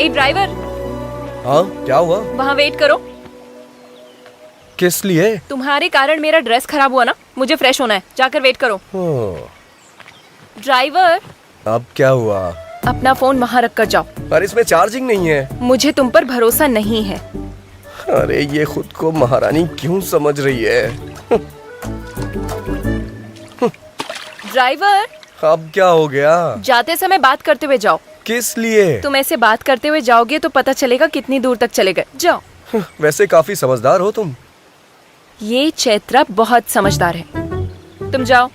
हे driver, हाँ क्या हुआ? वहाँ वेट करो। किस लिए? तुम्हारे कारण मेरा ड्रेस खराब हुआ ना, मुझे फ्रेश होना है, जाकर वेट करो। ड्राइवर, अब क्या हुआ? अपना फोन वहाँ रख कर जाओ। पर इसमें चार्जिंग नहीं है। मुझे तुम पर भरोसा नहीं है। अरे ये खुद को महारानी क्यों समझ रही है? ड्राइवर, अब क्या हो गया? जाते समय बात करते हुए जाओ। किस लिए? तुम ऐसे बात करते हुए जाओगे तो पता चलेगा कितनी दूर तक चले गए। जाओ। वैसे काफी समझदार हो तुम। ये चैत्रा बहुत समझदार है। तुम जाओ।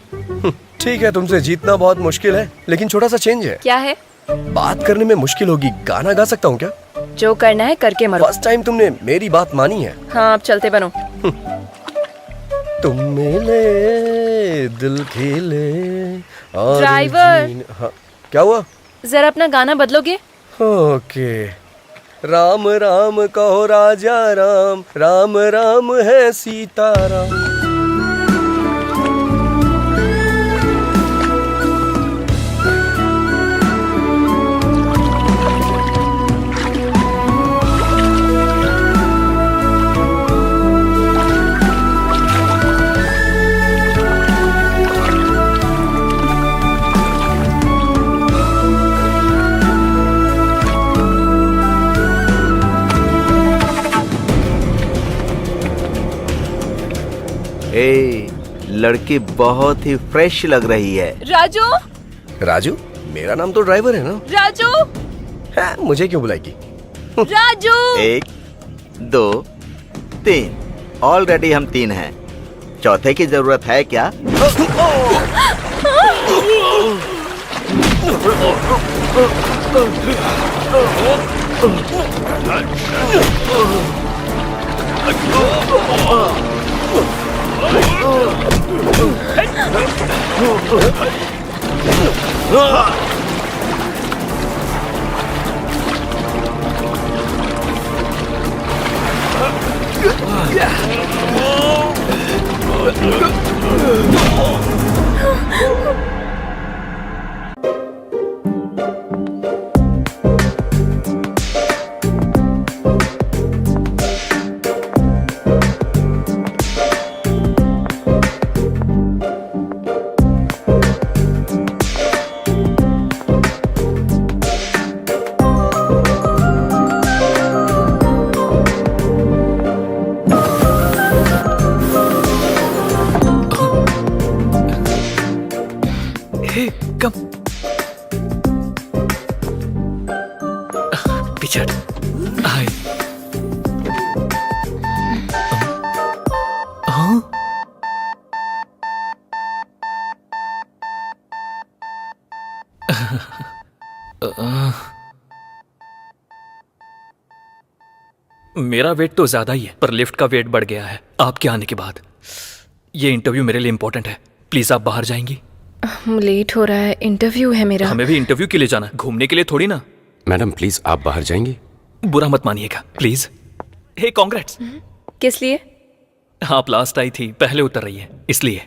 ठीक है, तुमसे जीतना बहुत मुश्किल है, लेकिन छोटा सा चेंज है। क्या है? बात करने में मुश्किल होगी, गाना गा सकता हूँ क्या? जो करना है करके मरो। फर्स्ट टाइम तुमने मेरी बात मानी है। हाँ, अब चलते बनो। तुम मिले दिल खिले और ड्राइवर। हाँ, क्या हुआ? जरा अपना गाना बदलोगे? ओके। राम राम कहो राजा राम, राम राम है सीताराम। ए, लड़की बहुत ही फ्रेश लग रही है। राजू। राजू? मेरा नाम तो ड्राइवर है ना। राजू। है, मुझे क्यों बुलाएगी? राजू। 1 2 3, ऑलरेडी हम 3 हैं। चौथे की जरूरत है क्या? Hey, come. पीछे हट। हाय। हाँ? मेरा वेट तो ज्यादा ही है, पर लिफ्ट का वेट बढ़ गया है आपके आने के बाद। ये इंटरव्यू मेरे लिए इम्पोर्टेंट है, प्लीज आप बाहर जाएंगी? लेट हो रहा है, इंटरव्यू है मेरा। हमें भी इंटरव्यू के लिए जाना है, घूमने के लिए थोड़ी ना। मैडम प्लीज आप बाहर जाएंगी? बुरा मत मानिएगा प्लीज। Hey congrats. किस लिए? आप लास्ट आई थी, पहले उतर रही है इसलिए।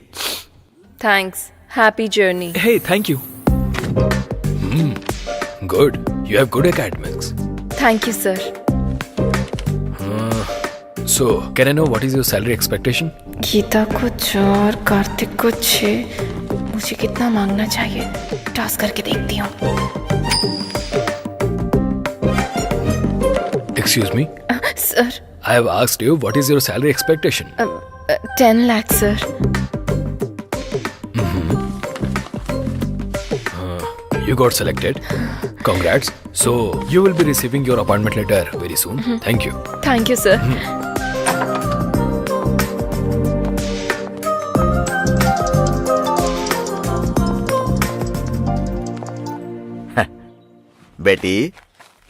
Thanks, happy journey. Hey thank you. Good, you have good academics. Thank you sir. So can I know what is your salary expectation? Geeta को 4, कार्तिक को 6। मुझे कितना मांगना चाहिए? टास्क करके देखती हूँ। Excuse me, sir. I have asked you what is your salary expectation? 10 lakh sir. You got selected. Congrats. So you will be receiving your appointment letter very soon. Thank you. Thank you sir. बेटी,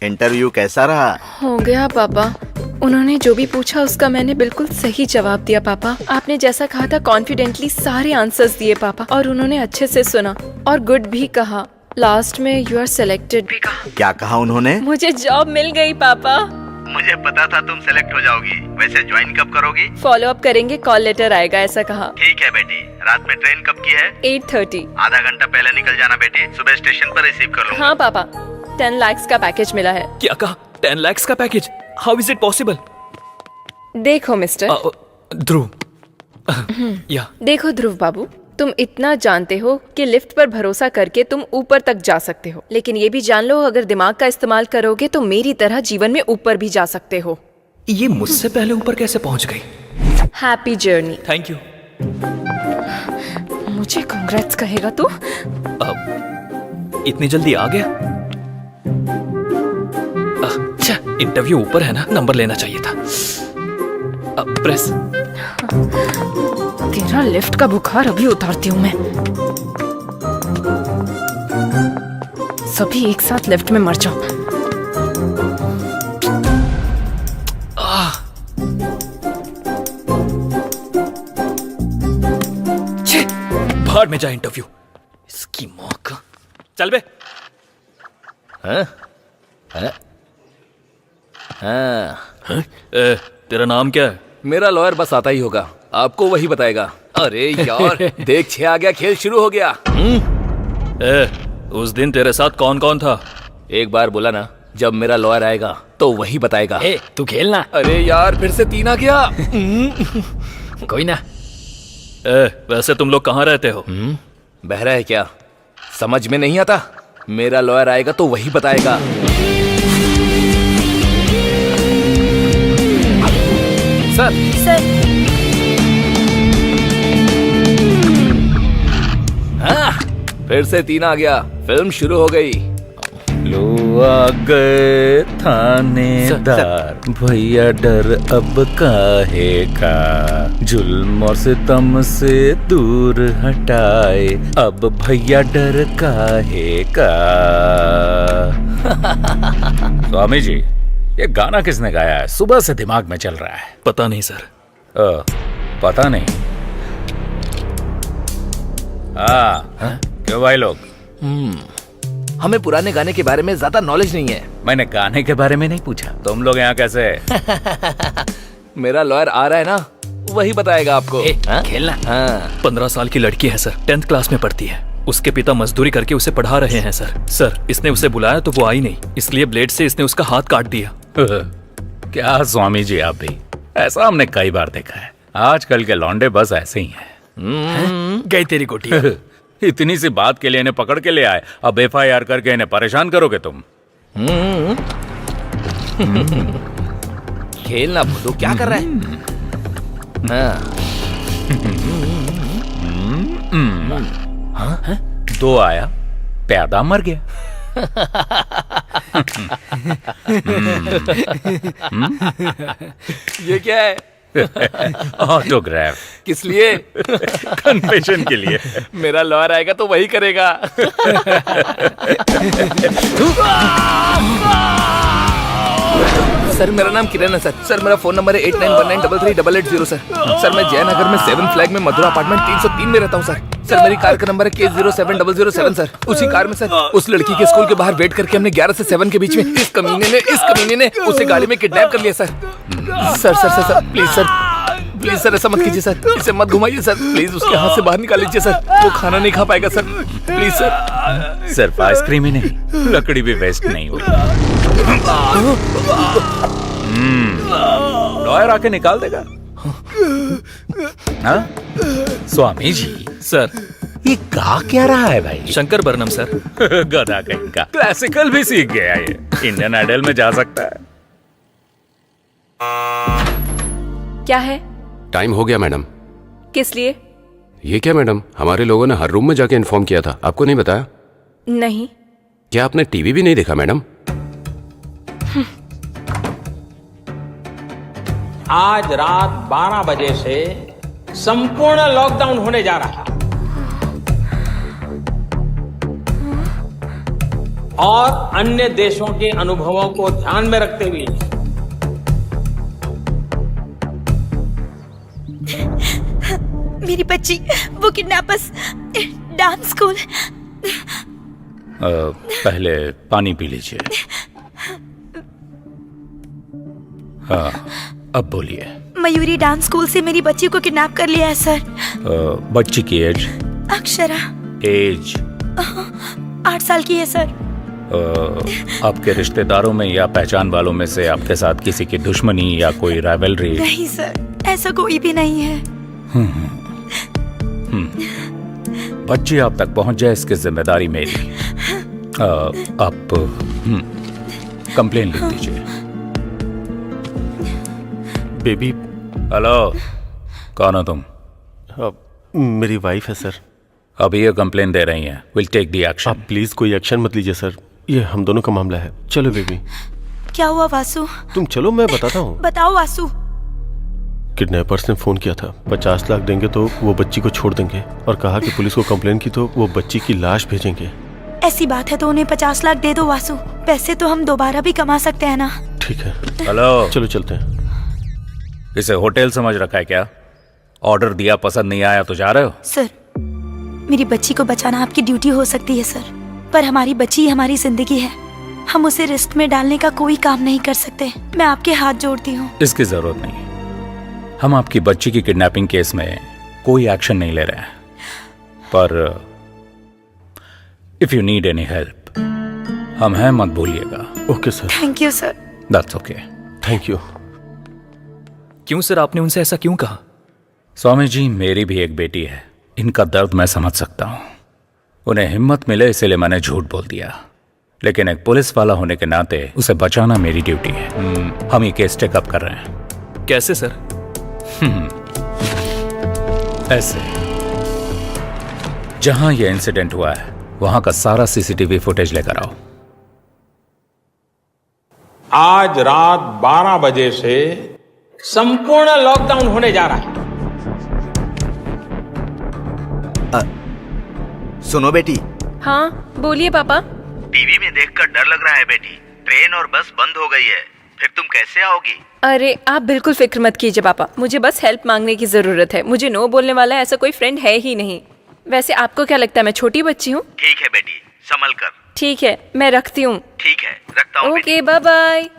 interview कैसा रहा? हो गया पापा। उन्होंने जो भी पूछा उसका मैंने बिल्कुल सही जवाब दिया पापा। आपने जैसा कहा था कॉन्फिडेंटली सारे आंसर्स दिए पापा, और उन्होंने अच्छे से सुना और गुड भी कहा। लास्ट में यू आर सिलेक्टेड भी कहा। क्या कहा उन्होंने? मुझे जॉब मिल गई पापा। मुझे पता था तुम सेलेक्ट हो जाओगी। वैसे ज्वाइन कब करोगी? फॉलो अप करेंगे, कॉल लेटर आएगा, ऐसा कहा। ठीक है बेटी। रात में ट्रेन कब की है? 8:30। आधा घंटा पहले निकल जाना बेटी, सुबह स्टेशन पर रिसीव कर लूंगा। हाँ पापा, 10 लाख का पैकेज मिला है। क्या कहा? 10 lakhs का package, how is it possible? देखो मिस्टर, ध्रुव, या देखो ध्रुव बाबू, तुम इतना जानते हो कि लिफ्ट पर भरोसा करके तुम ऊपर तक जा सकते हो, लेकिन ये भी जान लो अगर दिमाग का इस्तेमाल करोगे तो मेरी तरह जीवन में ऊपर भी जा सकते हो। ये मुझसे पहले ऊपर कैसे पहुंच गई? Happy journey. Thank you. मुझे कांग्रेट्स कहेगा तू? इतनी जल्दी आ गया? अच्छा, इंटरव्यू ऊपर है ना, नंबर लेना चाहिए था। प्रेस। तेरा लिफ्ट का बुखार अभी उतारती हूँ मैं। सभी एक साथ लिफ्ट में मर जाओ। भाड़ में जा इंटरव्यू, इसकी मौका। चल बे। तेरा नाम क्या है? मेरा लॉयर बस आता ही होगा, आपको वही बताएगा। अरे यार देख 6 आ गया, खेल शुरू हो गया। उस दिन तेरे साथ कौन कौन था? एक बार बोला ना, जब मेरा लॉयर आएगा तो वही बताएगा। तू खेलना। अरे यार फिर से 3 आ गया। कोई ना। वैसे तुम लोग कहाँ रहते हो? बहरा है क्या? समझ में नहीं आता? मेरा लॉयर आएगा तो वही बताएगा। सर हाँ, फिर से 3 आ गया, फिल्म शुरू हो गई। लो आ गए थानेदार, भैया डर अब काहे का, जुल्म और सितम से दूर हटाए, अब भैया डर काहे का। स्वामी जी, ये गाना किसने गाया है? सुबह से दिमाग में चल रहा है। पता नहीं सर। पता नहीं? हाँ, क्यों भाई लोग? हमें पुराने गाने के बारे में ज्यादा नॉलेज नहीं है। मैंने गाने के बारे में नहीं पूछा, तुम लोग यहाँ कैसे? मेरा लॉयर आ रहा है ना, वही बताएगा आपको। खेलना। हाँ। 15 साल की लड़की है सर, 10th क्लास में पढ़ती है। उसके पिता मजदूरी करके उसे पढ़ा रहे हैं सर। इसने उसे बुलाया तो वो आई नहीं, इसलिए ब्लेड से इसने उसका हाथ काट दिया। क्या स्वामी जी, आप भी ऐसा हमने कई बार देखा है। आजकल के लौंडे बस ऐसे ही हैं। गई तेरी कोठी। इतनी सी बात के लिए इन्हें पकड़ के ले आए, अब FIR करके इन्हें परेशान करोगे तुम? खेलना बोलो, क्या कर रहा है? हाँ। 2 आया, प्यादा मर गया। ये क्या है? ऑटोग्राफ। किस लिए? कन्फेशन के लिए। मेरा लॉयर आएगा तो वही करेगा। सर मेरा नाम किरण है सर मेरा फोन नंबर है 8919338880 सर मैं जयनगर में 7 फ्लैग में मधुरा अपार्टमेंट 303 में रहता हूँ सर मेरी कार का नंबर है K07007 सर। उसी कार में सर उस लड़की के स्कूल के बाहर वेट करके हमने 11 से 7 के बीच में इस कमीने ने उसे गाड़ी में किडनैप कर लिया सर। प्लीज सर ऐसा मत कीजिए सर, इसे मत घुमाइए सर, प्लीज उसके हाथ से बाहर निकाल लीजिए सर, वो खाना नहीं खा पाएगा सर, प्लीज सर। सिर्फ आइसक्रीम ही नहीं, लकड़ी भी वेस्ट नहीं हुई। लॉयर आके निकाल देगा। हाँ? स्वामी जी सर, ये गा क्या रहा है भाई? शंकर बरनम सर। गधा कहीं का, क्लासिकल भी सीख गया ये, इंडियन आइडल में जा सकता है। क्या है? टाइम हो गया मैडम। किस लिए? ये क्या मैडम, हमारे लोगों ने हर रूम में जाके इन्फॉर्म किया था, आपको नहीं बताया? नहीं। क्या आपने टीवी भी नहीं देखा मैडम? आज रात 12 बजे से संपूर्ण लॉकडाउन होने जा रहा है और अन्य देशों के अनुभवों को ध्यान में रखते हुए मेरी बच्ची, वो किडनैपर्स डांस स्कूल। पहले पानी पी लीजिए। हाँ, अब बोलिए। मयूरी डांस स्कूल से मेरी बच्ची को किडनैप कर लिया है सर। बच्ची की एज? अक्षरा। एज? 8 साल की है सर। आपके रिश्तेदारों में या पहचान वालों में से आपके साथ किसी की दुश्मनी या कोई राइवलरी? नहीं सर, ऐसा कोई भी नहीं है। बच्ची आप तक पहुंच जाए इसकी जिम्मेदारी मेरी। आप कंप्लेन लिख दीजिए। बेबी। हेलो, कौन हो तुम? मेरी वाइफ है सर। अभी ये कंप्लेन दे रही हैं। Will take the action. आप प्लीज कोई एक्शन मत लीजिए सर, ये हम दोनों का मामला है। चलो बेबी। क्या हुआ वासु? तुम चलो, मैं बताता हूँ। बताओ वासु। किडनैपर्स ने फोन किया था, 50 लाख देंगे तो वो बच्ची को छोड़ देंगे, और कहा कि पुलिस को कंप्लेन की तो वो बच्ची की लाश भेजेंगे। ऐसी बात है तो उन्हें 50 लाख दे दो वासु, पैसे तो हम दोबारा भी कमा सकते हैं ना। ठीक है। हेलो, चलो चलते हैं। इसे होटल समझ रखा है क्या? ऑर्डर दिया, पसंद नहीं आया तो जा रहे हो? सर, मेरी बच्ची को बचाना आपकी ड्यूटी हो सकती है सर, पर हमारी बच्ची हमारी जिंदगी है। हम उसे रिस्क में डालने का कोई काम नहीं कर सकते। मैं आपके हाथ जोड़ती हूँ। इसकी जरूरत नहीं। हम आपकी बच्ची की किडनैपिंग केस में कोई एक्शन नहीं ले रहे हैं, पर if you need any help, हम हैं, मत भूलिएगा। Okay sir. Thank you sir. That's okay. Thank you. क्यों सर, आपने उनसे ऐसा क्यों कहा? स्वामी जी, मेरी भी एक बेटी है, इनका दर्द मैं समझ सकता हूँ। उन्हें हिम्मत मिले इसलिए मैंने झूठ बोल दिया, लेकिन एक पुलिस वाला होने के नाते उसे बचाना मेरी ड्यूटी है। हम ये केस टेकअप कर रहे हैं। कैसे सर? ऐसे, जहां यह इंसिडेंट हुआ है वहां का सारा सीसीटीवी फुटेज लेकर आओ। आज रात 12 बजे से संपूर्ण लॉकडाउन होने जा रहा है। सुनो बेटी। हाँ बोलिए पापा। टीवी में देखकर डर लग रहा है बेटी। ट्रेन और बस बंद हो गई है, फिर तुम कैसे आओगी? अरे आप बिल्कुल फिक्र मत कीजिए पापा, मुझे बस हेल्प मांगने की जरूरत है। मुझे नो बोलने वाला ऐसा कोई फ्रेंड है ही नहीं। वैसे आपको क्या लगता है मैं छोटी बच्ची हूँ? ठीक है बेटी, संभल कर। ठीक है, मैं रखती हूँ। ठीक है, रखता हूँ। Okay, bye bye.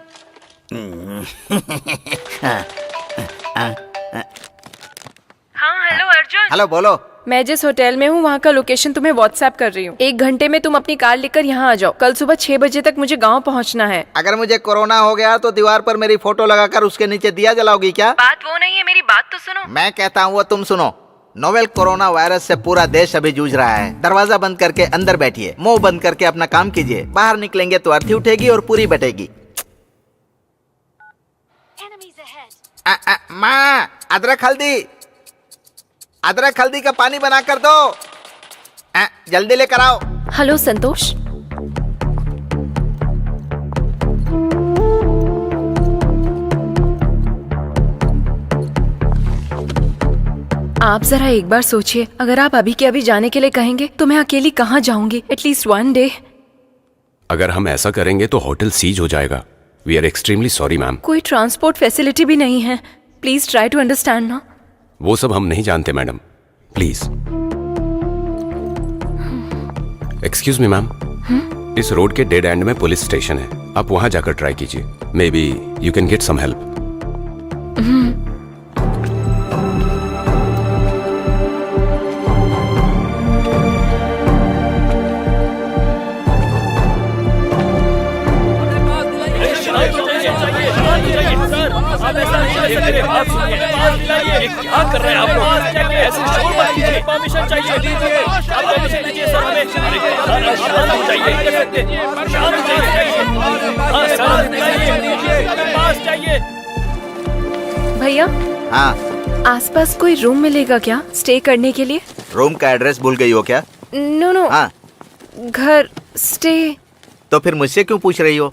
हाँ हेलो अर्जुन। हेलो, बोलो। मैं जिस होटल में हूँ वहाँ का लोकेशन तुम्हें व्हाट्सएप कर रही हूँ। 1 घंटे में तुम अपनी कार लेकर यहाँ आ जाओ। कल सुबह 6 बजे तक मुझे गाँव पहुँचना है। अगर मुझे कोरोना हो गया तो दीवार पर मेरी फोटो लगाकर उसके नीचे दिया जलाओगी क्या? बात वो नहीं है, मेरी बात तो सुनो। मैं कहता हूँ वो तुम सुनो। नोवेल कोरोना वायरस से पूरा देश अभी जूझ रहा है। दरवाजा बंद करके अंदर बैठिए, मुंह बंद करके अपना काम कीजिए। बाहर निकलेंगे तो अर्थी उठेगी और पूरी बटेगी। माँ, अदरक हल्दी का पानी बना कर दो। जल्दी लेकर आओ। हेलो संतोष। आप जरा एक बार सोचिए, अगर आप अभी के अभी जाने के लिए कहेंगे तो मैं अकेली कहाँ जाऊंगी? At least 1 day. अगर हम ऐसा करेंगे तो होटल सीज हो जाएगा। We are extremely sorry ma'am. कोई ट्रांसपोर्ट फैसिलिटी भी नहीं है। प्लीज ट्राई टू अंडरस्टैंड ना। वो सब हम नहीं जानते madam, please. Excuse me ma'am, इस रोड के डेड एंड में पुलिस स्टेशन है, आप वहां जाकर ट्राई कीजिए। Maybe you can get some help. क्या कर रहे हैं आप लोग? ऐसे शोर मत कीजिए। परमिशन चाहिए, दीजिए। आप परमिशन दीजिए सर हमें। शांत हो जाइए। शांत हो जाइए। हाँ, शांत दीजिए। पास चाहिए। भैया, हाँ, आसपास कोई रूम मिलेगा क्या स्टे करने के लिए? रूम का एड्रेस भूल गई हो क्या? नो, हाँ, घर स्टे। तो फिर मुझसे क्यों पूछ रही हो?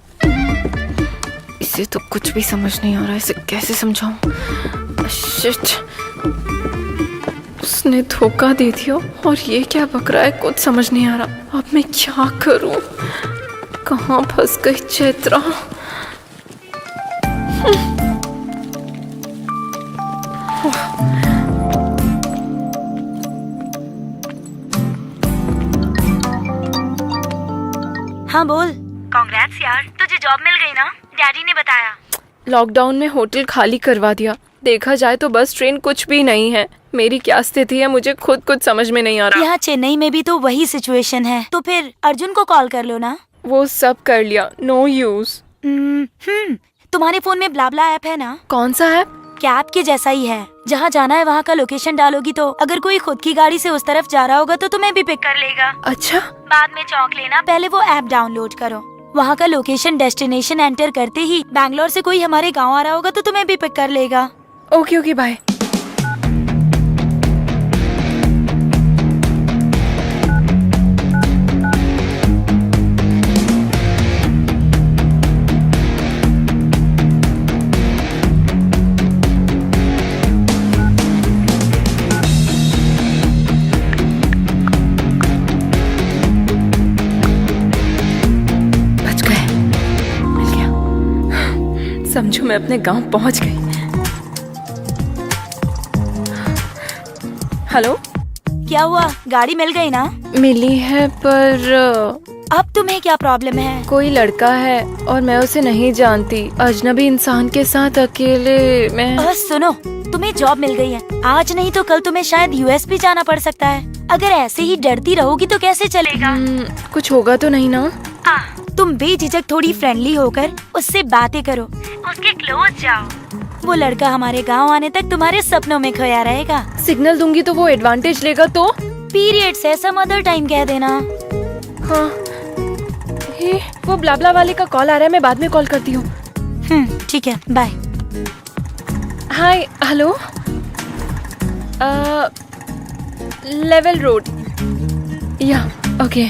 इसे तो कुछ भी समझ नहीं आ रहा है, इसे कैसे समझाऊं? शिट, उसने धोखा दे दिया और ये क्या बक रहा है, कुछ समझ नहीं आ रहा। अब मैं क्या करूं? कहाँ फंस गई चैत्रा? हाँ बोल। कांग्रेट्स यार, तुझे जॉब मिल गई ना? डैडी ने बताया। लॉकडाउन में होटल खाली करवा दिया। देखा जाए तो बस ट्रेन कुछ भी नहीं है। मेरी क्या स्थिति है मुझे खुद कुछ समझ में नहीं आ रहा। यहाँ चेन्नई में भी तो वही सिचुएशन है, तो फिर अर्जुन को कॉल कर लो ना। वो सब कर लिया, नो यूज। तुम्हारे फोन में ब्लाब्ला ऐप है ना? कौन सा ऐप? कैब के जैसा ही है। जहाँ जाना है वहाँ का लोकेशन डालोगी तो अगर कोई खुद की गाड़ी से उस तरफ जा रहा होगा तो तुम्हें भी पिक कर लेगा। अच्छा, बाद में चौंक लेना, पहले वो ऐप डाउनलोड करो। वहाँ का लोकेशन डेस्टिनेशन एंटर करते ही बैंगलोर से कोई हमारे गाँव आ रहा होगा तो तुम्हें भी पिक कर लेगा। Okay okay, bye. समझो मैं अपने गांव पहुंच गई। हेलो, क्या हुआ? गाड़ी मिल गई ना? मिली है, पर अब तुम्हें क्या प्रॉब्लम है? कोई लड़का है और मैं उसे नहीं जानती। अजनबी इंसान के साथ अकेले मैं। सुनो, तुम्हें जॉब मिल गई है। आज नहीं तो कल तुम्हें शायद यूएस भी जाना पड़ सकता है। अगर ऐसे ही डरती रहोगी तो कैसे चलेगा? कुछ होगा तो नहीं ना? तुम बेझिझक थोड़ी फ्रेंडली होकर उससे बातें करो, उसके क्लोज जाओ। वो लड़का हमारे गांव आने तक तुम्हारे सपनों में खोया रहेगा। सिग्नल दूंगी तो वो एडवांटेज लेगा तो? पीरियड से सम अदर टाइम कह देना। हाँ, वो ब्लाब्ला वाले का कॉल आ रहा है, मैं बाद में कॉल करती हूँ। ठीक है, बाय। हाय, हेलो, लेवल रोड, या ओके।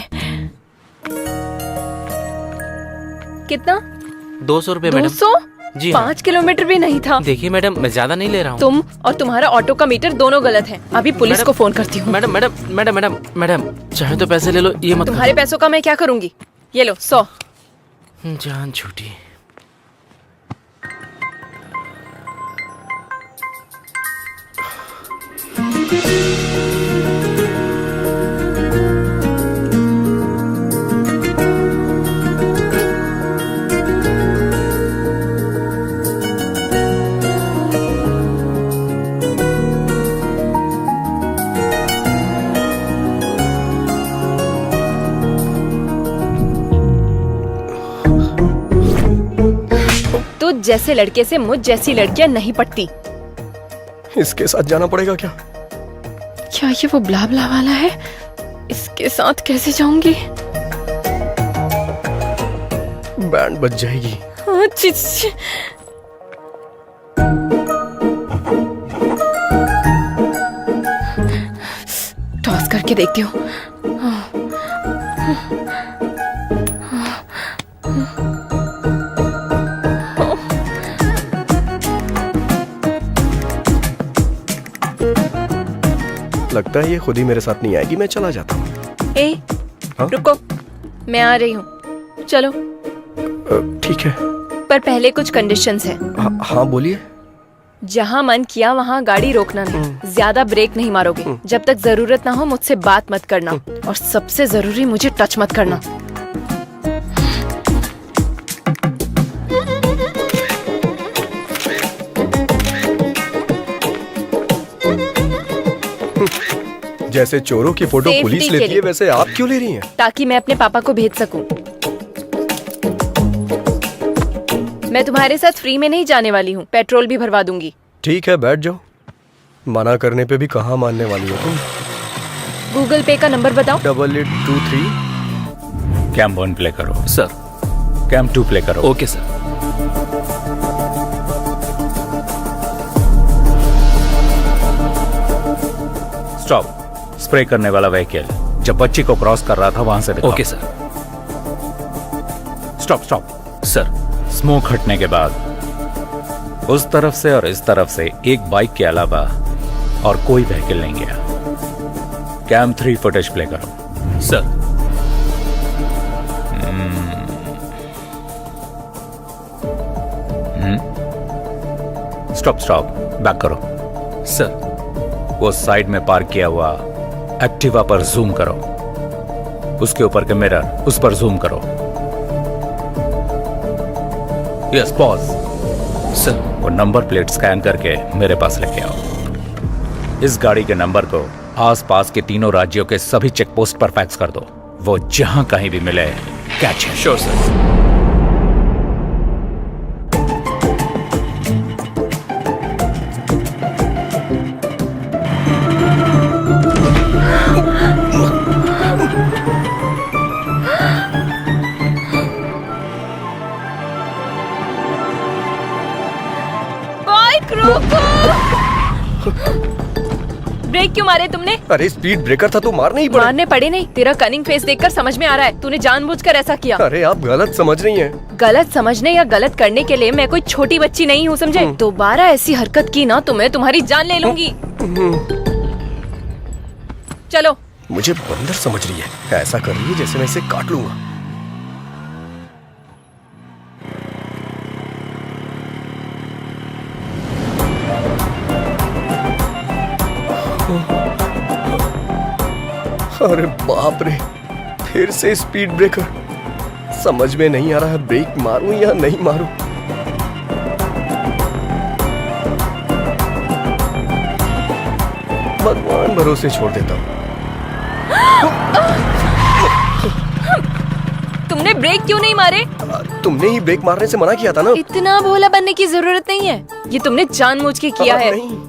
कितना? 200 रुपए मैडम। 200? जी 5 किलोमीटर भी नहीं था। देखिए मैडम, मैं ज्यादा नहीं ले रहा हूँ। तुम और तुम्हारा ऑटो का मीटर दोनों गलत हैं। अभी पुलिस को फोन करती हूँ। Madam madam madam madam madam, चाहे तो पैसे ले लो, ये मत। तुम्हारे पैसों का मैं क्या करूँगी? ये लो 100। जान छूटी। जैसे लड़के से मुझ जैसी लड़कियां नहीं पटती। इसके साथ जाना पड़ेगा क्या? क्या ये वो ब्लाब्ला वाला है? इसके साथ कैसे जाऊंगी? बैंड बज जाएगी। टॉस करके देखती हूँ। लगता है ये खुद ही मेरे साथ नहीं आएगी, मैं चला जाता हूँ। रुको, मैं आ रही हूँ, चलो। ठीक है, पर पहले कुछ कंडीशंस हैं। हाँ बोलिए। जहाँ मन किया वहाँ गाड़ी रोकना नहीं, ज्यादा ब्रेक नहीं मारोगे। जब तक जरूरत ना हो मुझसे बात मत करना, और सबसे जरूरी मुझे टच मत करना। जैसे चोरों की फोटो पुलिस लेती है, वैसे आप क्यों ले रही हैं? ताकि मैं अपने पापा को भेज सकूं। मैं तुम्हारे साथ फ्री में नहीं जाने वाली हूँ, पेट्रोल भी भरवा दूंगी। ठीक है, बैठ जाओ। मना करने पे भी कहाँ मानने वाली हो तुम? गूगल पे का नंबर बताओ। 8823। कैम 1 प्ले करो। सर। कैम 2 प्ले करो। Okay sir. स्टॉप। स्प्रे करने वाला व्हीकल जब बच्ची को क्रॉस कर रहा था वहां से दिखाओ। Okay sir. Stop stop. Sir. Smoke हटने के बाद उस तरफ से और इस तरफ से एक बाइक के अलावा और कोई व्हीकल नहीं गया। कैम 3 फुटेज प्ले करो। सर। स्टॉप स्टॉप, बैक करो। सर। वो साइड में पार्क किया हुआ एक्टिवा पर जूम करो। उसके ऊपर के मिरर, उस पर जूम करो। Yes, pause. सर। वो नंबर प्लेट स्कैन करके मेरे पास लेके आओ। इस गाड़ी के नंबर को आसपास के तीनों राज्यों के सभी चेक पोस्ट पर फैक्स कर दो। वो जहां कहीं भी मिले catch him. Sure sir. Bike रोको। ब्रेक क्यों मारे तुमने? अरे स्पीड ब्रेकर था तो मारने ही पड़े। मारने पड़े नहीं, तेरा कनिंग फेस देखकर समझ में आ रहा है तूने जानबूझकर ऐसा किया। अरे आप गलत समझ रही हैं। गलत समझने या गलत करने के लिए मैं कोई छोटी बच्ची नहीं हूँ, समझे? दोबारा ऐसी हरकत की ना तो मैं तुम्हारी जान ले लूंगी। चलो। मुझे बंदर समझ रही है, ऐसा कर रही है जैसे मैं इसे काट लूंगा। अरे बाप रे, फिर से स्पीड ब्रेकर। समझ में नहीं आ रहा है ब्रेक मारूं या नहीं मारूं। भगवान भरोसे छोड़ देता हूं। तुमने ब्रेक क्यों नहीं मारे? तुमने ही ब्रेक मारने से मना किया था ना। इतना भोला बनने की जरूरत नहीं है, ये तुमने जानबूझ के किया है। नहीं।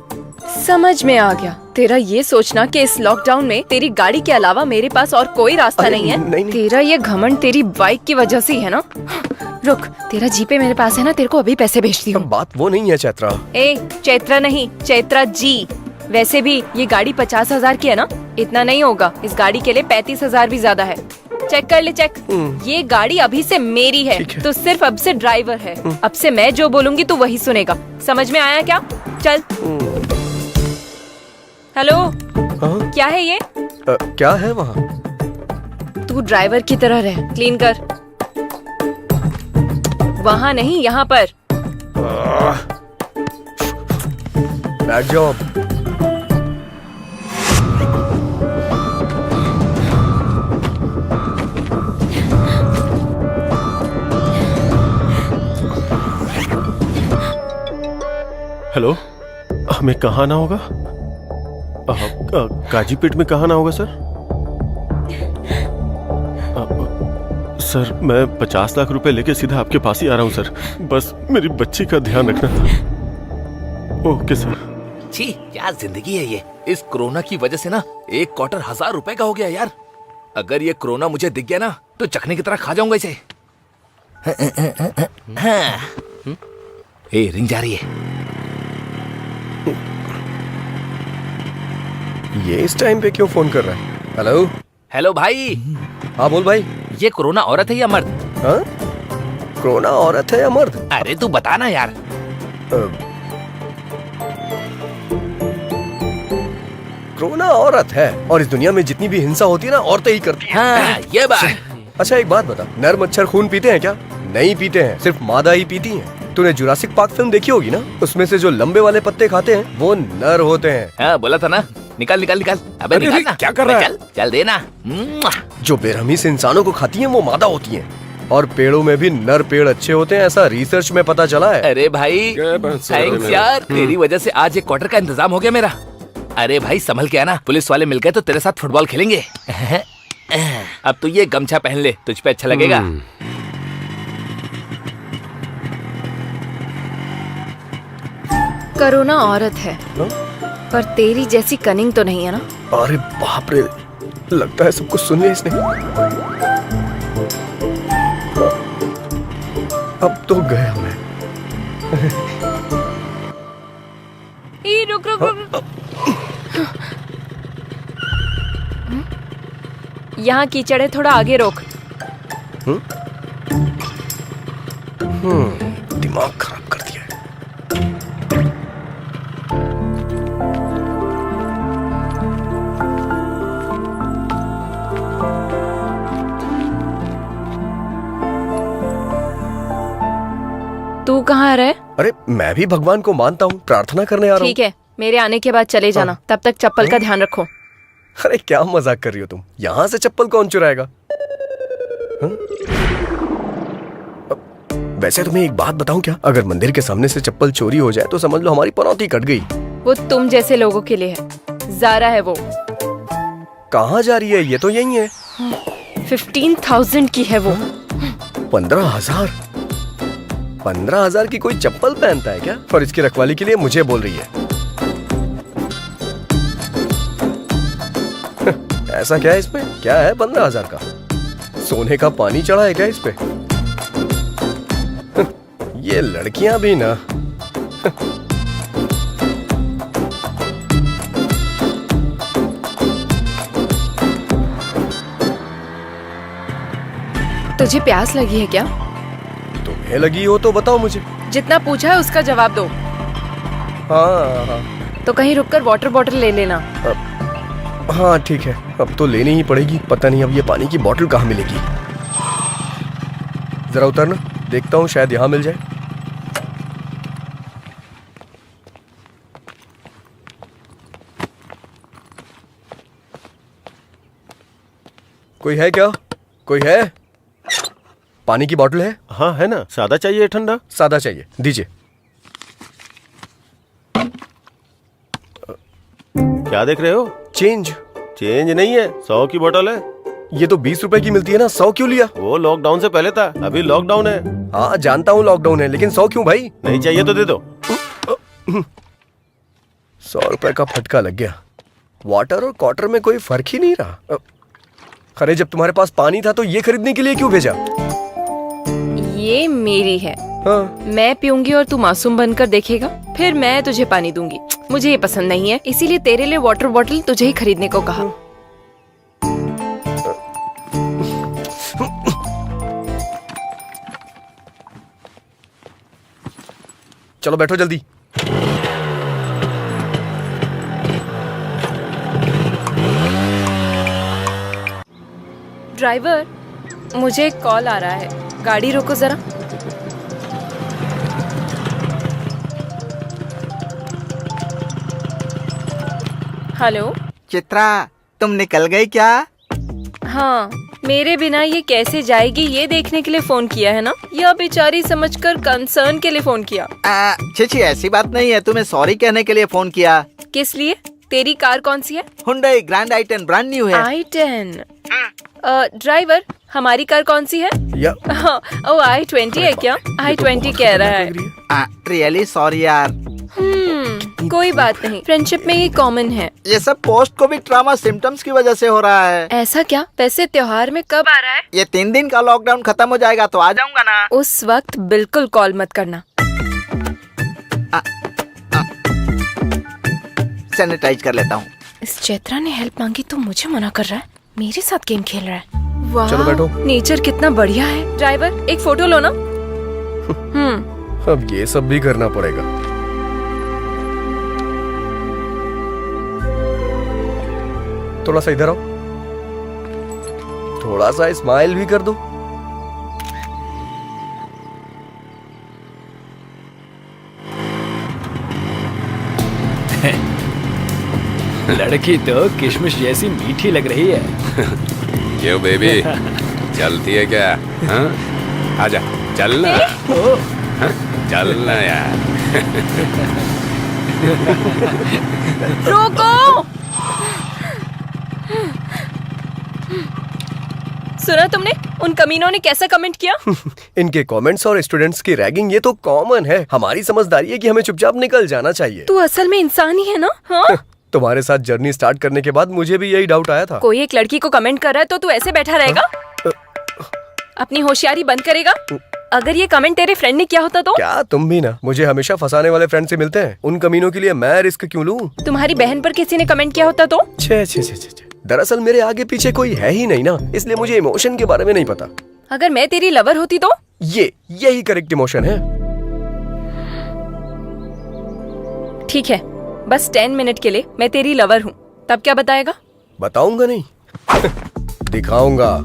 समझ में आ गया। तेरा ये सोचना कि इस लॉकडाउन में तेरी गाड़ी के अलावा मेरे पास और कोई रास्ता नहीं है। नहीं। तेरा ये घमंड तेरी बाइक की वजह से ही है ना। रुक, तेरा जीपे मेरे पास है ना, तेरे को अभी पैसे भेजती हूँ। बात वो नहीं है चैत्रा। ए चैत्रा नहीं, चैत्रा जी। वैसे भी ये गाड़ी 50,000 की है ना, इतना नहीं होगा। इस गाड़ी के लिए 35,000 भी ज्यादा है। चेक कर ले, चेक। ये गाड़ी अभी से मेरी है, तो सिर्फ अब से ड्राइवर है। अब से मैं जो बोलूंगी तू वही सुनेगा। समझ में आया क्या? चल। हेलो, क्या है ये? क्या है वहाँ? तू ड्राइवर की तरह रह, क्लीन कर। वहाँ नहीं, यहाँ पर। Bad job. हेलो, हमें कहाँ आना होगा? काजीपेट में कहाँ आना होगा सर? सर मैं 50 लाख रुपए लेके सीधा आपके पास ही आ रहा हूँ सर। बस मेरी बच्ची का ध्यान रखना था। Okay sir. छी, क्या जिंदगी है ये। इस कोरोना की वजह से ना एक क्वार्टर 1000 रुपए का हो गया यार। अगर ये कोरोना मुझे दिख गया ना तो चखने की तरह खा जाऊंगा इसे। ए, रिंग जा रही है। ये इस टाइम पे क्यों फोन कर रहा है? हेलो। हेलो भाई। हाँ बोल भाई। ये कोरोना औरत है या मर्द? हाँ? कोरोना औरत है या मर्द? अरे तू बता ना यार। कोरोना औरत है, और इस दुनिया में जितनी भी हिंसा होती है ना औरतें ही करती हैं। हाँ, ये बात। अच्छा एक बात बता, नर मच्छर खून पीते हैं क्या? नहीं पीते हैं, सिर्फ मादा ही पीती हैं। तूने जुरासिक पार्क फिल्म देखी होगी ना, उसमें से जो लंबे वाले पत्ते खाते हैं वो नर होते हैं। हाँ, बोला था ना। निकाल निकाल निकाल। अबे निकाल ना। क्या कर रहा है? चल चल देना। जो बेरहमी से इंसानों को खाती हैं वो मादा होती हैं, और पेड़ों में भी नर पेड़ अच्छे होते हैं, ऐसा रिसर्च में पता चला है। अरे भाई थैंक्स यार, तेरी वजह से आज एक क्वार्टर का इंतजाम हो गया मेरा। अरे भाई संभल के आना, पुलिस वाले मिल गए तो तेरे साथ फुटबॉल खेलेंगे। अब तू ये गमछा पहन ले, तुझ पे अच्छा लगेगा। कोरोना औरत है, पर तेरी जैसी कनिंग तो नहीं है ना। अरे बाप रे, लगता है सब कुछ सुन लिया इसने। अब तो गया मैं। रुक रुक रुक। यहाँ कीचड़ है, थोड़ा आगे रोक। दिमाग खराब कर दिया है। तू कहाँ रहे? अरे मैं भी भगवान को मानता हूँ, प्रार्थना करने आ रहा हूँ। ठीक है, मेरे आने के बाद चले जाना। तब तक चप्पल का ध्यान रखो। अरे क्या मजाक कर रही हो तुम? यहाँ से चप्पल कौन चुराएगा? वैसे तुम्हें एक बात बताऊं क्या? अगर मंदिर के सामने से चप्पल चोरी हो जाए तो समझ लो हमारी पनौती कट गई। वो तुम जैसे लोगों के लिए है। ज़ारा है वो। कहाँ जा रही है? ये तो यही है। 15,000 की है वो। 15,000? 15,000 की कोई चप्पल पहनता है क्या? और इसकी रखवाली के लिए मुझे बोल रही है। ऐसा क्या है इसमें? क्या है 15,000 का? सोने का पानी चढ़ा है क्या इस पे? ये लड़कियां भी ना। तुझे प्यास लगी है क्या? तुम्हें लगी हो तो बताओ मुझे। जितना पूछा है उसका जवाब दो। हाँ तो कहीं रुककर वाटर बॉटल ले लेना। हाँ ठीक है, अब तो लेनी ही पड़ेगी। पता नहीं अब ये पानी की बोतल कहाँ मिलेगी। जरा उतरना, देखता हूँ शायद यहाँ मिल जाए। कोई है क्या? कोई है? पानी की बोतल है? हाँ है ना। सादा चाहिए ठंडा? सादा चाहिए, दीजिए। क्या देख रहे हो? चेंज। चेंज नहीं है, 100 की बोतल है। ये तो 20 रुपए की मिलती है ना, 100 क्यों लिया? वो लॉकडाउन से पहले था, अभी लॉकडाउन है। हाँ जानता हूँ लॉकडाउन है, लेकिन 100 क्यों भाई? नहीं चाहिए तो दे दो। 100 रुपए का फटका लग गया। वाटर और क्वार्टर में कोई फर्क ही नहीं रहा। अरे जब तुम्हारे पास पानी था तो ये खरीदने के लिए क्यों भेजा? ये मेरी है। हाँ। मैं पीऊंगी और तू मासूम बनकर देखेगा, फिर मैं तुझे पानी दूंगी। मुझे ये पसंद नहीं है, इसीलिए तेरे लिए वाटर बॉटल तुझे ही खरीदने को कहा। चलो बैठो जल्दी। ड्राइवर, मुझे एक कॉल आ रहा है, गाड़ी रोको जरा। हेलो चित्रा, तुम निकल गई क्या? हाँ, मेरे बिना ये कैसे जाएगी ये देखने के लिए फोन किया है ना, या बेचारी समझकर कंसर्न के लिए फोन किया? छी ऐसी बात नहीं है, तुम्हें सॉरी कहने के लिए फोन किया। किस लिए? तेरी कार कौन सी है? Hyundai grand i10 brand new है। i10। ड्राइवर, हमारी कार कौन सी है? हाँ, ओ i20 है क्या? i20 कह रहा है। रियली सॉरी यार। कोई बात नहीं, फ्रेंडशिप में ये कॉमन है। ये सब पोस्ट कोविड ट्रॉमा सिम्टम्स की वजह से हो रहा है। ऐसा क्या? वैसे त्योहार में कब आ रहा है? ये 3 दिन का लॉकडाउन खत्म हो जाएगा तो आ जाऊंगा ना। उस वक्त बिल्कुल कॉल मत करना। सैनिटाइज कर लेता हूँ। इस चैत्रा ने हेल्प मांगी तो मुझे मना कर रहा है, मेरे साथ गेम खेल रहा है। वाह, चलो बैठो। नेचर कितना बढ़िया है। ड्राइवर, एक फोटो लो ना। अब ये सब भी करना पड़ेगा। थोड़ा सा इधर आओ, थोड़ा सा स्माइल भी कर दो। लड़की तो किशमिश जैसी मीठी लग रही है। क्यों बेबी, चलती है क्या? हाँ? आजा, चलना। हाँ? चलना यार। रोको! सुना तुमने? उन कमीनों ने कैसा कमेंट किया? इनके कमेंट्स और स्टूडेंट्स की रैगिंग ये तो कॉमन है। हमारी समझदारी है कि हमें चुपचाप निकल जाना चाहिए। तू असल में इंसान ही है ना? हाँ? तुम्हारे साथ जर्नी स्टार्ट करने के बाद मुझे भी यही डाउट आया था। कोई एक लड़की को कमेंट कर रहा है तो तू ऐसे बैठा रहेगा? अपनी होशियारी बंद करेगा? अगर ये कमेंट तेरे फ्रेंड ने किया होता तो? क्या तुम भी ना मुझे हमेशा फंसाने वाले फ्रेंड से मिलते हैं। उन कमीनों के लिए मैं रिस्क क्यों लूं? तुम्हारी बहन पर किसी ने कमेंट किया होता तो? छे छे छे छे। दरअसल मेरे आगे पीछे कोई है ही नहीं ना, इसलिए मुझे इमोशन के बारे में नहीं पता। अगर मैं तेरी लवर होती तो? यही करेक्ट इमोशन है। ठीक है, बस 10 मिनट के लिए मैं तेरी लवर हूँ, तब क्या बताएगा? बताऊंगा नहीं दिखाऊंगा।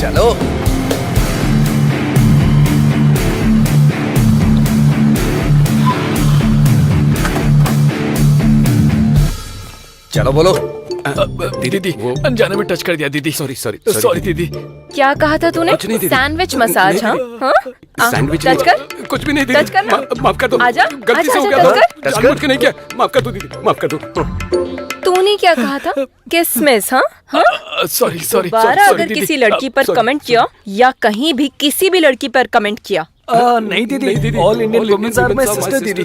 चलो चलो बोलो। दीदी, अनजाने में टच कर दिया दीदी। सॉरी सॉरी दीदी। क्या कहा था तूने? कुछ नहीं दीदी। सैंडविच मसाज, हाँ? सैंडविच टच कर। कुछ भी नहीं टच करना। माफ कर दो। आजा, गलती आजा, से हो आजा, गया टच था। जानबूझ के नहीं किया। माफ कर दो दीदी, माफ कर दो। तूने क्या कहा था? किसमिस, हाँ? सॉरी सॉरी दोबारा अगर किसी लड़की पर कमेंट किया या कहीं भी किसी भी लड़की पर कमेंट किया, नहीं दीदी, all Indian womens are my sister दीदी।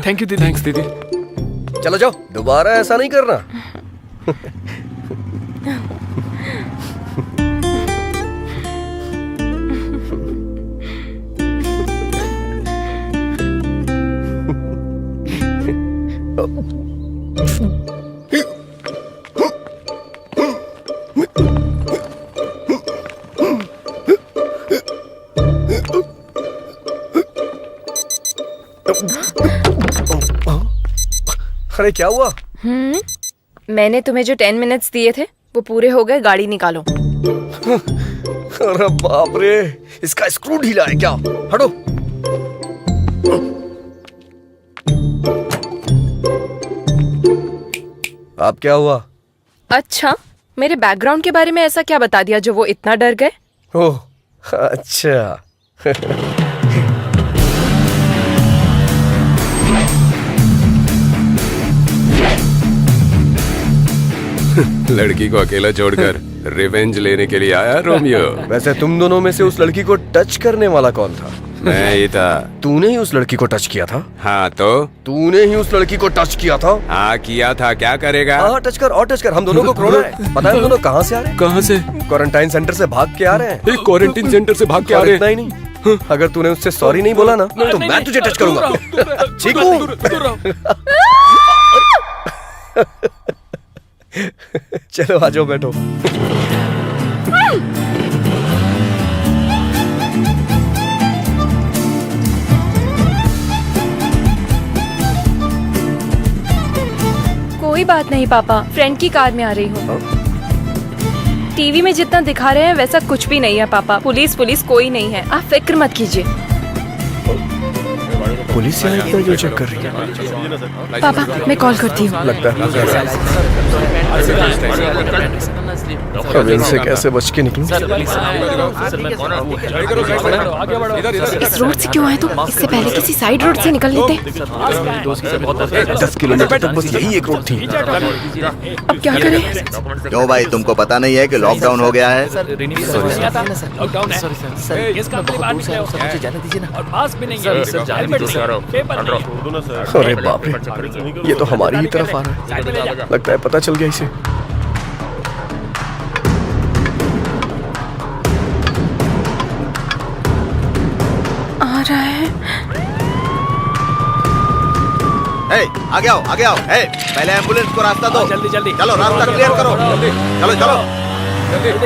थैंक यू दीदी। थैंक्स दीदी। चलो जाओ, दोबारा ऐसा नहीं करना। अरे क्या हुआ? मैंने तुम्हें जो 10 मिनट्स दिए थे वो पूरे हो गए, गाड़ी निकालो। अरे बाप रे, इसका स्क्रू ढीला है क्या? हटो। अब क्या हुआ? अच्छा, मेरे बैकग्राउंड के बारे में ऐसा क्या बता दिया जो वो इतना डर गए? ओह अच्छा। लड़की को अकेला छोड़कर रिवेंज लेने के लिए आया रोमियो। वैसे तुम दोनों में से उस लड़की को टच करने वाला कौन था? मैं ही था। तूने ही उस लड़की को टच किया था? हाँ तो? तूने ही उस लड़की को टच किया था? हाँ किया था, क्या करेगा? हाँ टच कर और टच कर, हम दोनों को कोरोना है। पता है हम दोनों कहाँ से आ रहे हैं? कहाँ से? क्वारंटाइन सेंटर से भाग के आ रहे हैं। क्वारंटीन सेंटर से भाग के आ और रहे इतना ही नहीं, अगर तूने उससे सॉरी नहीं बोला ना तो मैं तुझे टच करूंगा। ठीक हूँ? चलो आ जाओ, बैठो। कोई बात नहीं पापा, फ्रेंड की कार में आ रही हूँ। टीवी में जितना दिखा रहे हैं वैसा कुछ भी नहीं है पापा। पुलिस कोई नहीं है, आप फिक्र मत कीजिए। पुलिस यहाँ इतना जो चेक कर रही है? पापा मैं कॉल करती हूँ। लगता है अब इनसे कैसे बच के निकलूं? इस रोड से क्यों आए तुम? इससे पहले किसी साइड रोड से निकल लेते। 10 किलोमीटर तक बस यही एक रोड थी। अब क्या करें? क्यों भाई, तुमको पता नहीं है कि लॉकडाउन हो गया है? अरे बाप रे, ये तो हमारी ही तरफ आ रहा है। लगता है पता चल गया इसे। आ रहा है। आगे आओ, आगे आओ। पहले एम्बुलेंस को रास्ता दो। जल्दी जल्दी, चलो रास्ता क्लियर करो। चलो चलो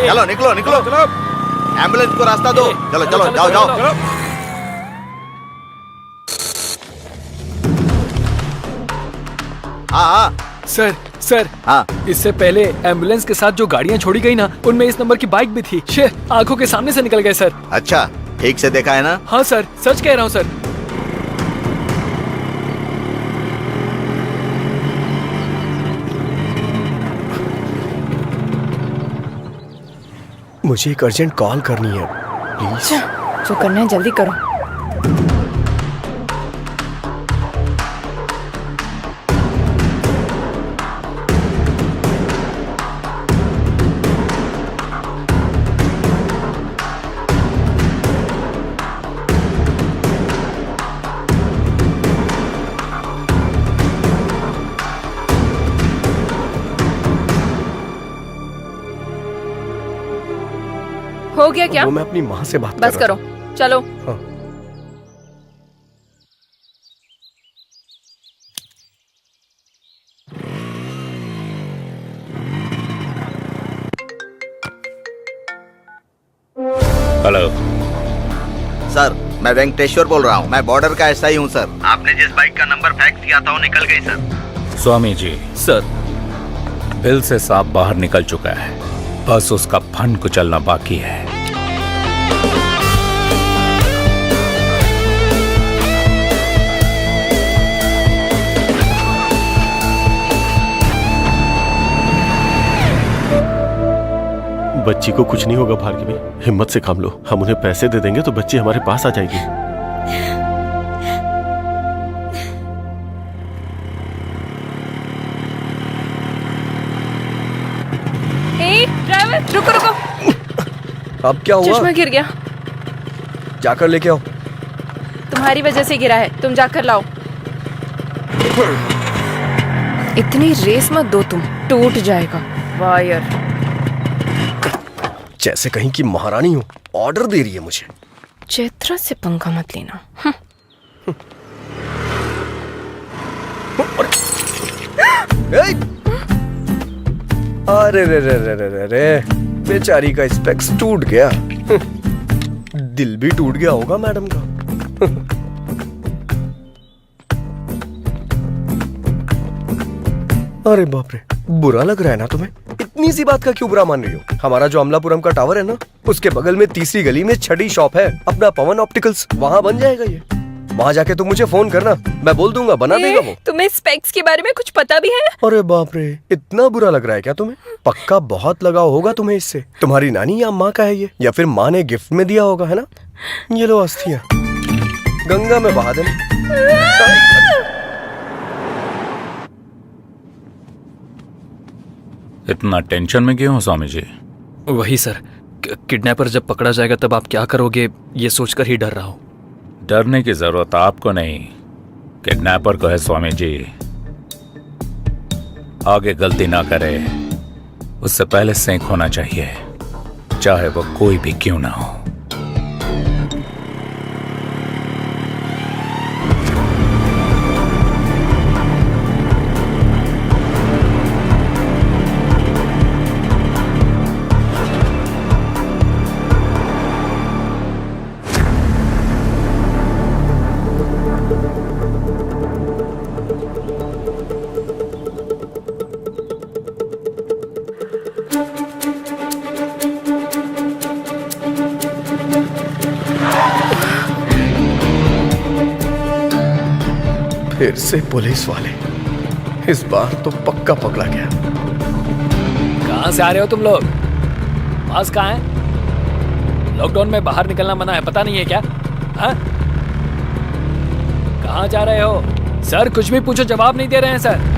चलो, निकलो निकलो। एम्बुलेंस को रास्ता दो। चलो चलो, जाओ जाओ। हाँ सर हाँ। इससे पहले एम्बुलेंस के साथ जो गाड़ियाँ छोड़ी गई ना, उनमें इस नंबर की बाइक भी थी। आंखों के सामने से निकल गए सर। अच्छा, ठीक से देखा है ना? हाँ सर, सच कह रहा हूँ सर। मुझे एक अर्जेंट कॉल करनी है, प्लीज। जो करना है जल्दी करो। हो गया क्या? वो मैं अपनी माँ से बात बस कर रहा करो, चलो। हाँ। हेलो सर, मैं वेंकटेश्वर बोल रहा हूँ। मैं बॉर्डर का एसआई हूँ सर। आपने जिस बाइक का नंबर फेंक दिया था वो निकल गई sir. Swami ji, sir bill से सांप बाहर निकल चुका है, बस उसका फन कुचलना बाकी है। बच्ची को कुछ नहीं होगा भार्गवी, हिम्मत से काम लो। हम उन्हें पैसे दे देंगे तो बच्ची हमारे पास आ जाएगी। ड्राइवर रुको रुको, अब क्या हुआ? चश्मा गिर गया। जाकर लेके आओ। तुम्हारी वजह से गिरा है, तुम जाकर लाओ। इतनी रेस मत दो, तुम टूट जाएगा वायर। जैसे कहीं की महारानी हो, ऑर्डर दे रही है मुझे। चैत्रा से पंगा मत लेना। अरे रे रे रे रे रे रे, बेचारी का स्पेक्स टूट गया। दिल भी टूट गया होगा मैडम का। अरे बाप रे, बुरा लग रहा है ना तुम्हें? इतनी सी बात का क्यों बुरा मान रही हो? हमारा जो अमलापुरम का टावर है ना, उसके बगल में तीसरी गली में छठी शॉप है अपना पवन ऑप्टिकल्स, वहाँ बन जाएगा ये। वहाँ जाके तुम मुझे फोन करना, मैं बोल दूंगा, बना देगा वो। तुम्हें स्पेक्स के बारे में कुछ पता भी है? अरे बाप रे, इतना बुरा लग रहा है क्या तुम्हें? पक्का बहुत लगाव होगा तुम्हें इससे। तुम्हारी नानी या माँ का है ये, या फिर माँ ने गिफ्ट में दिया होगा, है ना? ये लो अस्थियाँ, गंगा में बहा देना। इतना टेंशन में क्यों हो स्वामी जी? वही सर, किडनैपर जब पकड़ा जाएगा तब आप क्या करोगे, ये सोचकर ही डर रहा हूँ। डरने की जरूरत आपको नहीं, किडनैपर को है स्वामी जी। आगे गलती ना करे उससे पहले सेंक होना चाहिए, चाहे वो कोई भी क्यों ना हो। फिर से पुलिस वाले, इस बार तो पक्का पकड़ा गया। कहाँ से आ रहे हो तुम लोग? पास कहाँ है? लॉकडाउन में बाहर निकलना मना है, पता नहीं है क्या? हाँ? कहाँ जा रहे हो? सर कुछ भी पूछो, जवाब नहीं दे रहे हैं सर।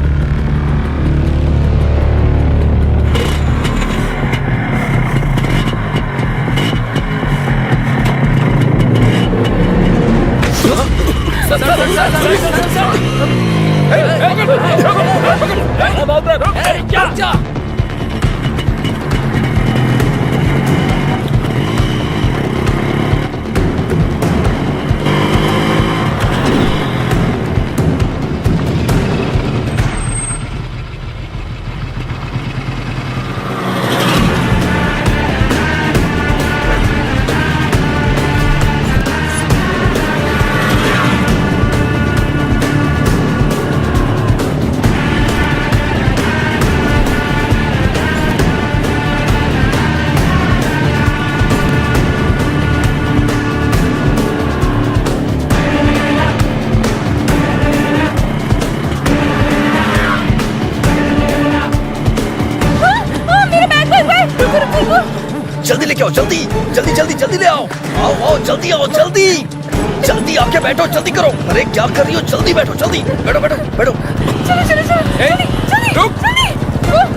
जल्दी लेके आओ, जल्दी जल्दी जल्दी जल्दी ले आओ। आओ आओ, जल्दी आओ, जल्दी जल्दी आके बैठो, जल्दी करो। अरे क्या कर रही हो? जल्दी बैठो, जल्दी बैठो बैठो बैठो। चलो चलो चलो, जल्दी जल्दी गो गो गो।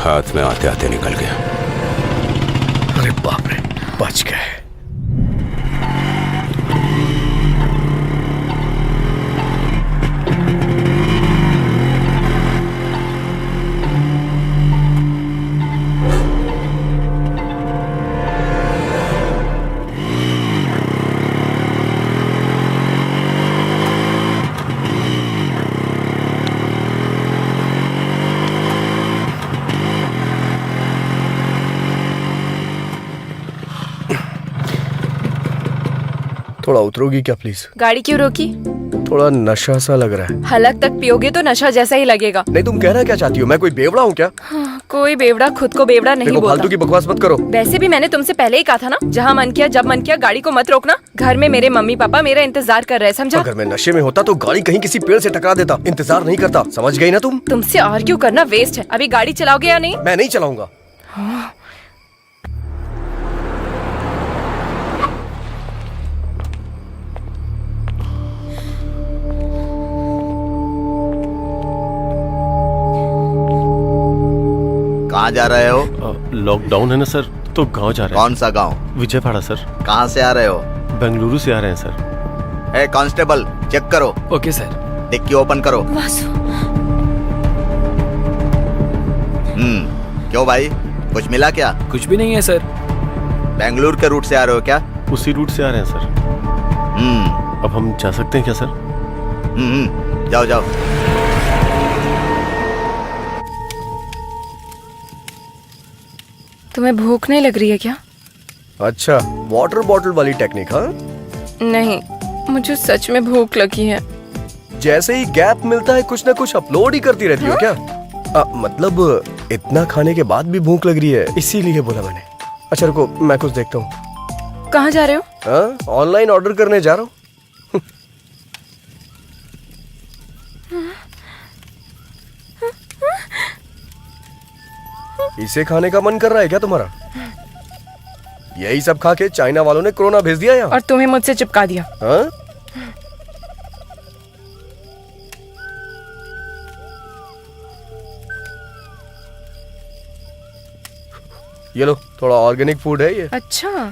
हाथ में आते आते निकल गया। अरे बाप रे, बच गए। थोड़ा उतरोगी क्या प्लीज? गाड़ी क्यों रोकी? थोड़ा नशा सा लग रहा है। हलक तक पियोगे तो नशा जैसा ही लगेगा। नहीं, तुम कहना क्या चाहती हो? मैं कोई बेवड़ा हूँ क्या? हाँ, कोई बेवड़ा खुद को बेवड़ा नहीं देखो, बोलता। फालतू की बकवास मत करो। वैसे भी मैंने तुमसे पहले ही कहा था ना, जहाँ मन किया जब मन किया गाड़ी को मत रोकना। घर में मेरे मम्मी पापा मेरा इंतजार कर रहे हैं, समझा? अगर मैं नशे में होता तो गाड़ी कहीं किसी पेड़ से टकरा देता, इंतजार नहीं करता। समझ गई ना तुम? तुमसे आर्ग्यू करना वेस्ट है। अभी गाड़ी चलाओगे या नहीं? मैं नहीं चलाऊंगा। कहाँ जा रहे हो? लॉकडाउन है ना सर, तो गांव जा रहे हैं। कौन सा गांव? विजयवाड़ा सर। कहाँ से आ रहे हो? बेंगलुरु से आ रहे हैं सर। ए कांस्टेबल, चेक करो। Okay sir. डिक्की ओपन करो। वासु, क्यों भाई, कुछ मिला क्या? कुछ भी नहीं है सर। बेंगलुरु के रूट से आ रहे हो क्या? उसी रूट से आ रहे हैं सर। अब हम जा सकते हैं क्या सर? जाओ जाओ। तुम्हें भूख नहीं लग रही है क्या? अच्छा, वाटर बॉटल वाली टेक्निक? हाँ, नहीं, मुझे सच में भूख लगी है। जैसे ही गैप मिलता है कुछ ना कुछ अपलोड ही करती रहती हो क्या? मतलब इतना खाने के बाद भी भूख लग रही है, इसीलिए बोला मैंने। अच्छा रुको, मैं कुछ देखता हूँ। कहाँ जा रहे हो? ऑनलाइन ऑर्डर करने जा रहा हूँ। इसे खाने का मन कर रहा है क्या तुम्हारा? यही सब खा के चाइना वालों ने कोरोना भेज दिया यहाँ। और तुम्हें मुझसे चिपका दिया। हाँ? ये लो, थोड़ा ऑर्गेनिक फूड है ये। अच्छा,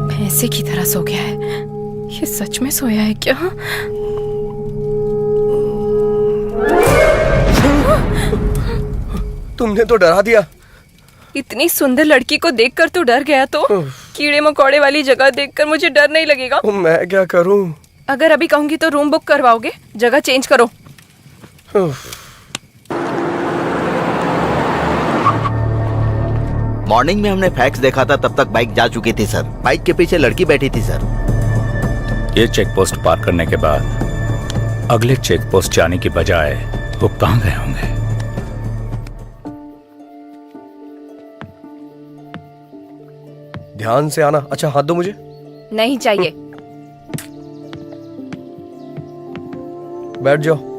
भैंसे की तरह सो गया है। ये सच में सोया है क्या? तुमने तो डरा दिया। इतनी सुंदर लड़की को देखकर तो डर गया, तो कीड़े मकोड़े वाली जगह देखकर मुझे डर नहीं लगेगा? मैं क्या करूं? अगर अभी कहूंगी तो रूम बुक करवाओगे? जगह चेंज करो। मॉर्निंग में हमने फैक्स देखा था, तब तक बाइक जा चुकी थी सर। बाइक के पीछे लड़की बैठी थी सर। ये चेक पोस्ट पार करने के बाद अगले चेक पोस्ट जाने की बजाय वो कहाँ गए होंगे? ध्यान से आना। अच्छा, हाथ दो मुझे। नहीं चाहिए। बैठ जाओ।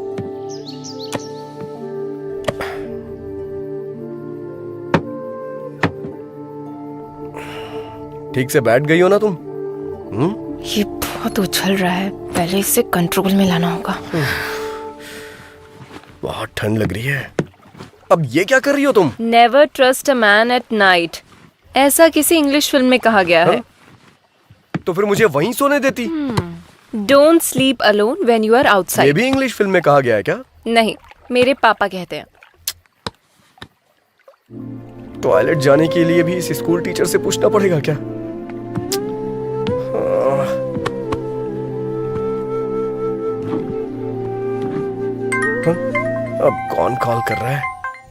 ठीक से बैठ गई हो ना तुम? ये बहुत उछल रहा है, पहले इसे कंट्रोल में लाना होगा। बहुत ठंड लग रही है। अब ये क्या कर रही हो तुम? Never trust a man at night, ऐसा किसी इंग्लिश फिल्म में कहा गया है। तो फिर मुझे वहीं सोने देती। Don't sleep alone when you are ये आउटसाइड। भी इंग्लिश फिल्म में कहा गया है क्या? नहीं, मेरे पापा कहते हैं। टॉयलेट जाने के लिए भी इस स्कूल टीचर से पूछना पड़ेगा क्या? अब कौन कॉल कर रहा है?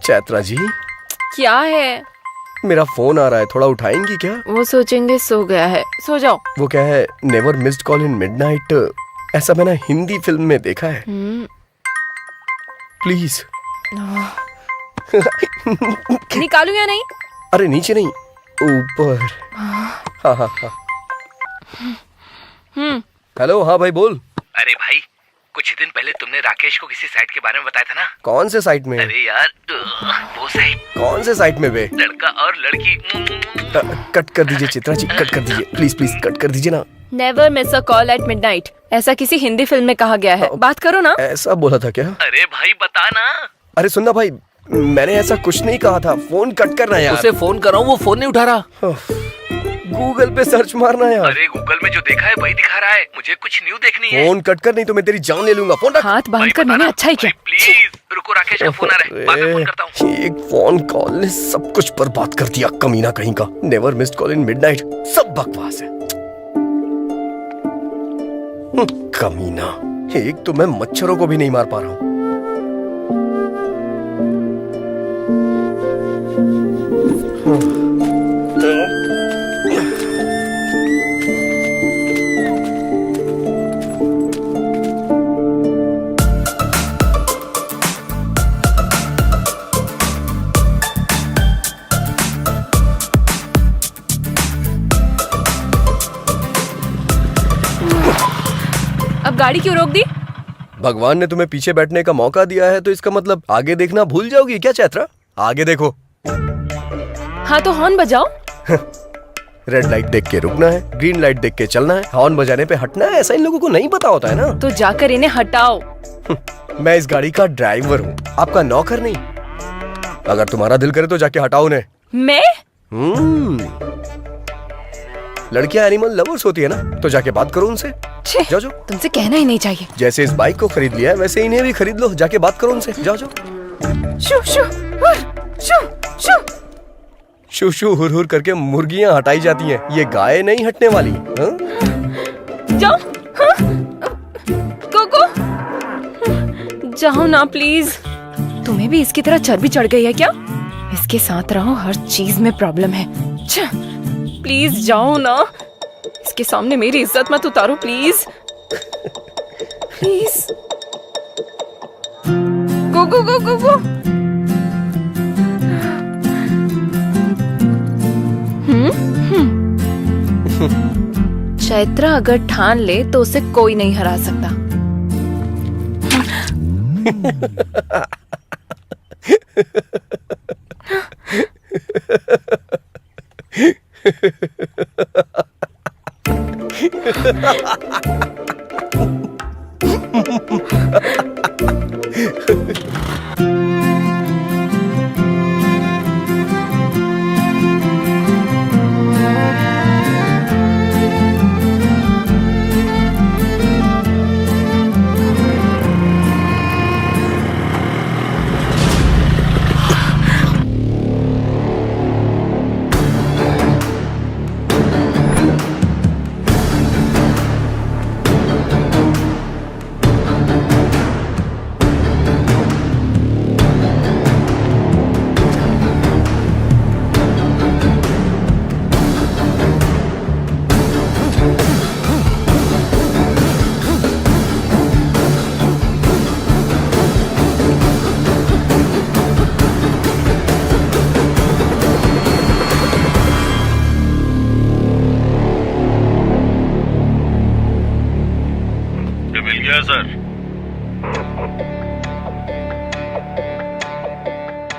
चैत्रा जी? क्या है? मेरा फोन आ रहा है, थोड़ा उठाएंगी क्या? वो सोचेंगे सो गया है, सो जाओ। वो क्या है, never missed call in midnight, ऐसा मैंने हिंदी फिल्म में देखा है। प्लीज। निकालू या नहीं? अरे नीचे नहीं, ऊपर। हाँ हाँ हाँ। हेलो, हाँ भाई बोल। अरे भाई, कुछ दिन पहले तुमने राकेश को किसी साइट के बारे में बताया था ना? कौन से साइट में? अरे यार, वो साइट। कौन से साइट में बे? लड़का और लड़की। कट कर दीजिए चित्रा जी, कट कर दीजिए प्लीज प्लीज, कट कर दीजिए ना। Never miss a call at midnight, ऐसा किसी हिंदी फिल्म में कहा गया है। बात करो ना। ऐसा बोला था क्या? अरे भाई बता ना। अरे सुनना भाई, मैंने ऐसा कुछ नहीं कहा था। फोन कट करना यार। उसे फोन कर रहा हूँ, वो फोन नहीं उठा रहा। गूगल पे सर्च मारना यार। अरे गूगल में जो देखा है वही दिखा रहा है, मुझे कुछ न्यू देखनी है। फोन कट कर, नहीं तो मैं तेरी जान ले लूंगा। फोन रख। हाथ बांध कर मैंने अच्छा ही किया। प्लीज रुको, राकेश का फोन आ रहा है, बाद में फोन करता हूँ। एक फोन कॉल ने सब कुछ बर्बाद कर दिया, कमीना कहीं का। Never missed call in midnight, सब बकवास है। कमीना, एक तो मैं मच्छरों को भी नहीं मार पा रहा हूँ। अब गाड़ी क्यों रोक दी? भगवान ने तुम्हें पीछे बैठने का मौका दिया है तो इसका मतलब आगे देखना भूल जाओगी क्या चैत्रा? आगे देखो। हाँ तो हॉर्न बजाओ। रेड लाइट देख के रुकना है, ग्रीन लाइट देख के चलना है, हॉर्न बजाने पे हटना है। ऐसा इन लोगों को नहीं पता होता है ना। तो जाकर इन्हें हटाओ। मैं इस गाड़ी का ड्राइवर हूँ, आपका नौकर नहीं। अगर तुम्हारा दिल करे तो जाके हटाओ उन्हें। मैं? लड़कियां एनिमल लवर्स होती है ना, तो जाके बात करो उनसे। जाओ जाओ। तुमसे कहना ही नहीं चाहिए। जैसे इस बाइक को खरीद लिया है वैसे इन्हें भी खरीद लो, जाके बात करो उनसे। जाओ जाओ। शू शू शू शू शू शू हुर हुर करके मुर्गियां हटाई जाती हैं, ये गाय नहीं हटने वाली। हाँ? जाओ। हाँ? कोको जाओ ना प्लीज। तुम्हें भी इसकी तरह चर्बी चढ़ गई है क्या? इसके साथ रहो, हर चीज में प्रॉब्लम है। प्लीज जाओ ना, इसके सामने मेरी इज्जत मत उतारो प्लीज। प्लीज गो गो गो गो गो। चैत्रा अगर ठान ले तो उसे कोई नहीं हरा सकता।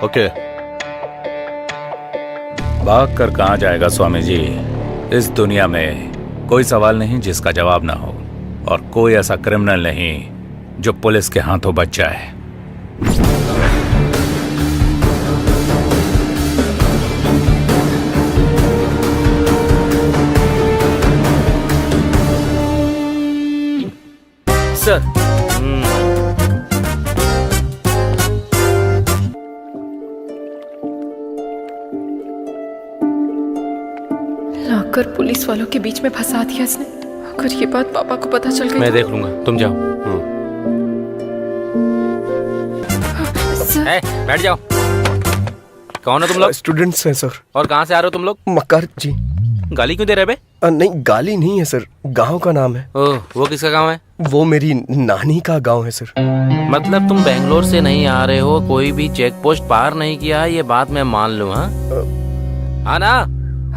ओके। भाग कर कहाँ जाएगा स्वामी जी? इस दुनिया में कोई सवाल नहीं जिसका जवाब ना हो, और कोई ऐसा क्रिमिनल नहीं जो पुलिस के हाथों बच जाए। सर लाकर पुलिस वालों के बीच में फंसा दिया इसने। अगर ये बात पापा को पता चल गई मैं तो... देख लूंगा, तुम जाओ। सर, बैठ जाओ। कौन हो तुम लोग? स्टूडेंट्स हैं सर। और कहाँ से आ रहे हो तुम लोग? मक्कार जी। गाली क्यों दे रहे बे? नहीं गाली नहीं है सर, गांव का नाम है। ओह, वो किसका गांव है? वो मेरी नानी का गांव है सर। मतलब तुम बेंगलोर से नहीं आ रहे हो, कोई भी चेक पोस्ट पार नहीं किया, ये बात मैं मान लूँ। हाँ ना?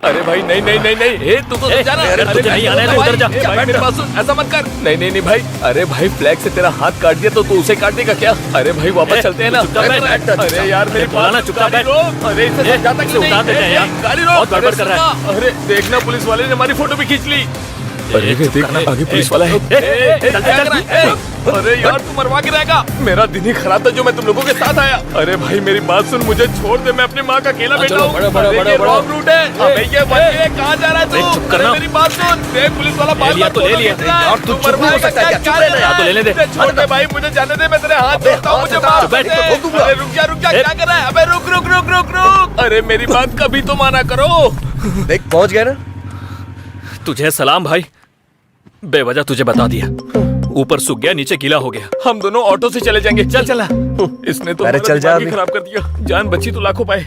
अरे भाई नहीं नहीं नहीं नहीं, तू तो ए, जा ना। अरे तुझे नहीं आना है तो उधर जा। ए, भाई, मेरी बात सुन, ऐसा मत कर। नहीं नहीं नहीं भाई, अरे भाई फ्लैग से तेरा हाथ काट दिया तो तू उसे काट देगा क्या? अरे भाई वापस चलते हैं ना। अरे यार मेरी बोला ना, चुपचाप बैठ। अरे इसे समझाता इसे उतार देते हैं यार। गाड़ी रोक। बहुत गड़बड़ कर रहा है। अरे देखना पुलिस वाले ने हमारी फोटो भी खींच ली। अरे देख आगे पुलिस वाला है। अरे यार तू मरवा के रहेगा। मेरा दिन ही खराब था जो मैं तुम लोगों के साथ आया। अरे भाई मेरी बात सुन, मुझे छोड़ दे, मैं अपनी माँ का अकेला बेटा हूँ। अरे ये रॉन्ग रूट है। अबे ये कहाँ जा रहा है तू? चुप करना। मेरी बात सुन, देख पुलिस वाला ले लिया तो ले लिया। और तू चुप नहीं हो सकता क्या? चुप रहना यार। तो लेने दे। छोड़ दे भाई, मुझे जाने दे, मैं तेरे हाथ जोड़ता हूँ, मुझे माफ बैठ, कर दे। ठोक दूंगा। अरे रुक जा, क्या कर रहा है? अबे रुक रुक रुक रुक रुक। अरे मेरी बात कभी तो माना करो। देख पहुंच गए ना। तुझे सलाम भाई, बेवजह तुझे बता दिया। ऊपर सूख गया, नीचे गीला हो गया। हम दोनों ऑटो से चले जाएंगे। चल चला। इसने तो अरे हमारा चल जा दिमाग ही अभी। खराब कर दिया। जान बची तो लाखों पाए।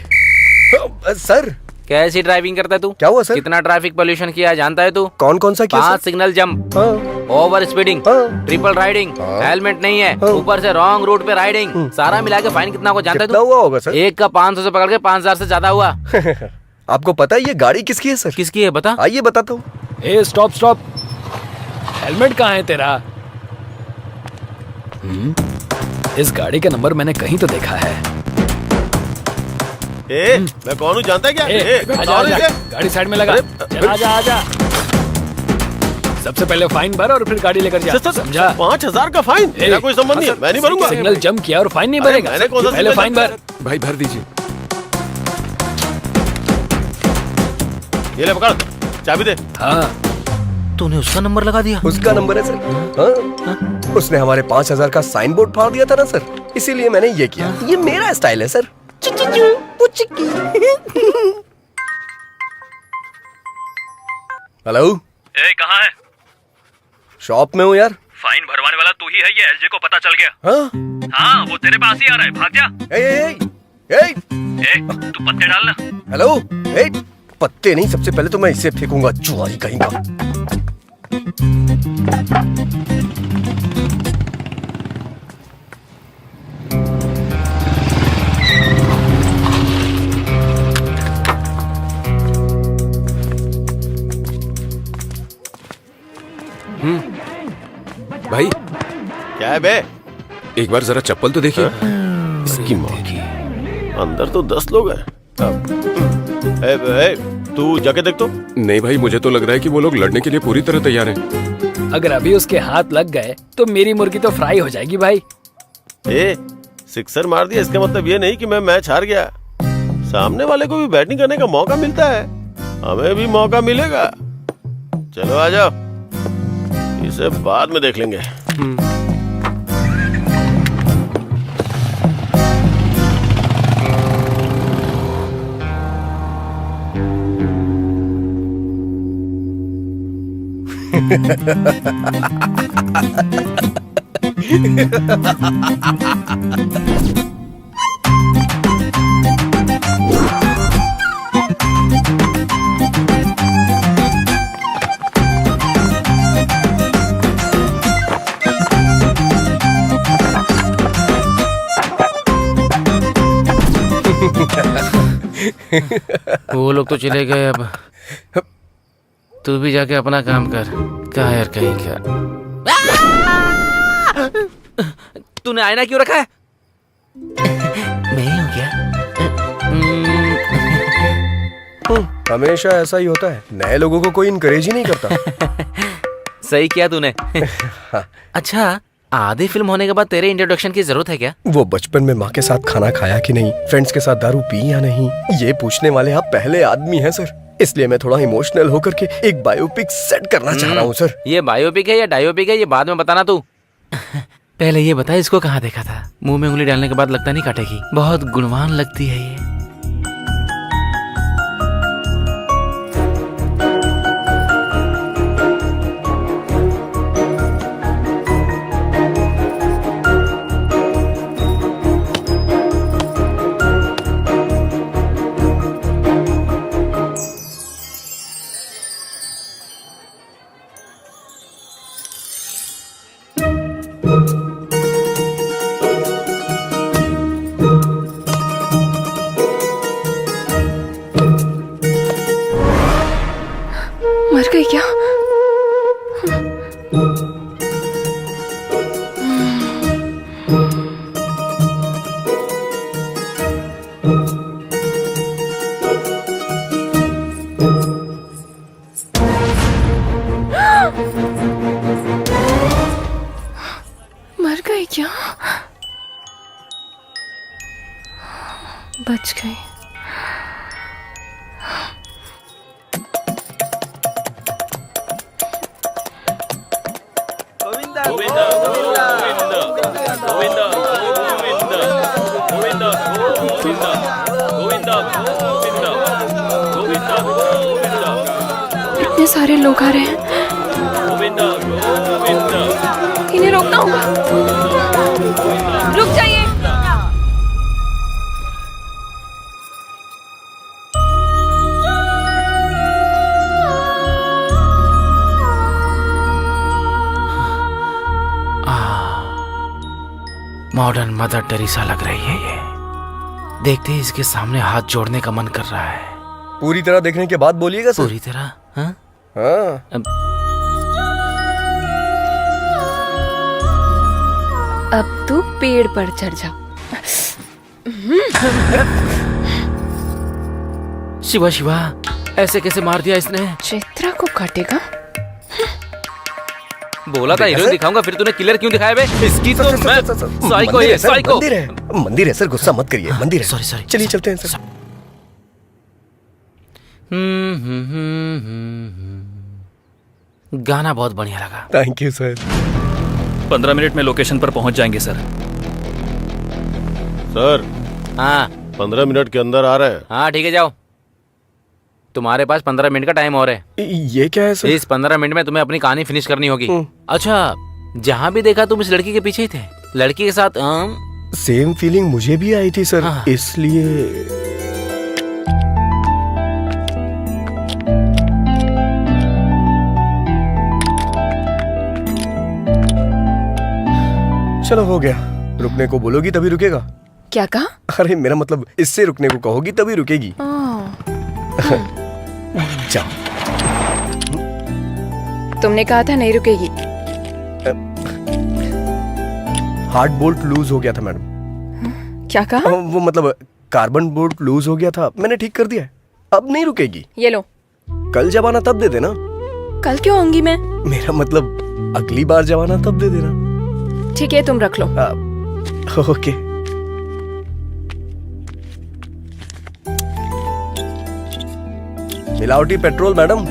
सर कैसी ड्राइविंग करता है तू? क्या हुआ सर? कितना ट्रैफिक पोल्यूशन किया है जानता है तू? कौन कौन सा किया 5 सर? सिग्नल जंप, हाँ, ओवर स्पीडिंग, हाँ। ट्रिपल राइडिंग, हेलमेट नहीं है, ऊपर से रॉन्ग रूट पे राइडिंग, सारा मिला के फाइन कितना को जानता है कितना तू? हुआ होगा सर? एक का 500 से पकड़ के 5000 से ज्यादा हुआ। आपको पता है ये गाड़ी किसकी है सर? किसकी है बता? आइए बताता हूँ। ए स्टॉप स्टॉप, हेलमेट कहाँ है तेरा? इस गाड़ी का नंबर मैंने कहीं तो देखा है। मैं कौन हूँ जानता है क्या? आजा, आजा, गाड़ी साइड में लगा। चल आजा आजा। सबसे पहले फाइन भर और फिर गाड़ी लेकर जा, समझा? 5000 का फाइन? मेरा कोई संबंध नहीं है, मैं नहीं भरूंगा। सिग्नल जंप किया और फाइन नहीं भरेगा? मैंने कौन सा पहले सिग्नल फाइन जंप भर। भाई भर दीजिए। ये ले पकड़, चाबी दे। हाँ तूने उसका नंबर लगा दिया? उसका नंबर है सर। हाँ? उसने हमारे 5000 का साइन बोर्ड फाड़ दिया था ना सर, इसीलिए मैंने ये किया। ये मेरा स्टाइल है सर। हेलो, ए कहाँ है? शॉप में हूँ यार। फाइन भरवाने वाला तू ही है, ये एलजे को पता चल गया। हाँ? हाँ वो तेरे पास ही आ रहा है, भाग जा। ए, ए तू पत्ते डालना। हेलो, ए, पत्ते नहीं, सबसे पहले तो मैं इसे फेंकूंगा, जुआरी कहीं का। भाई क्या है बे? एक बार जरा चप्पल तो देखिए। इसकी माँ की, अंदर तो 10 लोग हैं। तू जाके देख तो। नहीं भाई, मुझे तो लग रहा है कि वो लोग लड़ने के लिए पूरी तरह तैयार हैं। अगर अभी उसके हाथ लग गए तो मेरी मुर्गी तो फ्राई हो जाएगी भाई। सिक्सर मार दिया इसका मतलब ये नहीं कि मैं मैच हार गया। सामने वाले को भी बैटिंग करने का मौका मिलता है, हमें भी मौका मिलेगा। चलो आ जाओ, इसे बाद में देख लेंगे। वो लोग तो चले गए, अब तू भी जाके अपना काम कर। क्या यार कहीं क्या? तूने आईना क्यों रखा है? मैं ही हूँ क्या? हमेशा ऐसा ही होता है, नए लोगों को कोई इनकरेज ही नहीं करता। सही किया तूने। अच्छा, आधी फिल्म होने के बाद तेरे इंट्रोडक्शन की जरूरत है क्या? वो बचपन में माँ के साथ खाना खाया कि नहीं, फ्रेंड्स के साथ दारू पी या नहीं, ये पूछने वाले आप पहले आदमी हैं सर। इसलिए मैं थोड़ा इमोशनल होकर के एक बायोपिक सेट करना चाह रहा हूँ सर। ये बायोपिक है या डायोपिक है, ये बाद में बताना तू। पहले ये बता, इसको कहाँ देखा था? मुंह में उंगली डालने के बाद लगता नहीं काटेगी। बहुत गुणवान लगती है ये। मर गई क्या? बच गई। गोविंदा गोविंदा गोविंदा गोविंदा गोविंदा गोविंदा गोविंदा गोविंदा गोविंदा गोविंदा इतने सारे लोग आ रहे हैं, गोविंदा गोविंदा इन्हें रोकना होगा। रुक जाइए। मॉडर्न मदर टेरेसा लग रही है ये। देखते ही इसके सामने हाथ जोड़ने का मन कर रहा है। पूरी तरह देखने के बाद बोलिएगा सर। पूरी तरह? हाँ? हाँ। अब तू पेड़ पर चढ़ जा। शिवा शिवा, ऐसे कैसे मार दिया इसने? चित्रा को काटेगा। बोला था हीरो दिखाऊंगा, फिर तूने किलर क्यों दिखाया बे? इसकी तो मैं साइको मंदिर है, है सर, साइको। मंदिर है, मंदिर है सर, गुस्सा मत करिए, मंदिर है। Sorry sorry. चलिए चलते हैं सर। गाना बहुत बढ़िया लगा। Thank you sir. 15 मिनट में लोकेशन पर पहुंच जाएंगे सर। सर हाँ 15 मिनट के अंदर आ रहे हैं। हाँ ठीक है, जाओ। तुम्हारे पास 15 मिनट का टाइम और है। ये क्या है सर? इस 15 मिनट में तुम्हें अपनी कहानी फिनिश करनी होगी। अच्छा, जहाँ भी देखा तुम इस लड़की के पीछे ही थे, लड़की के साथ। सेम फीलिंग मुझे भी आई थी सर, हाँ। इसलिए। चलो हो गया। रुकने को बोलोगी तभी रुकेगा। क्या कहा? अरे मेरा मतलब इससे रुकने को कहोगी तभी रुकेगी। जाओ। तुमने कहा था नहीं रुकेगी। हार्ड बोल्ट लूज हो गया था मैडम। क्या कहा? वो मतलब कार्बन बोल्ट लूज हो गया था, मैंने ठीक कर दिया है, अब नहीं रुकेगी। ये लो। कल जब आना तब दे देना। कल क्यों आऊंगी मैं? मेरा मतलब अगली बार जब आना तब दे देना। ठीक है, तुम रख लो। ओके। मिलावटी पेट्रोल मैडम।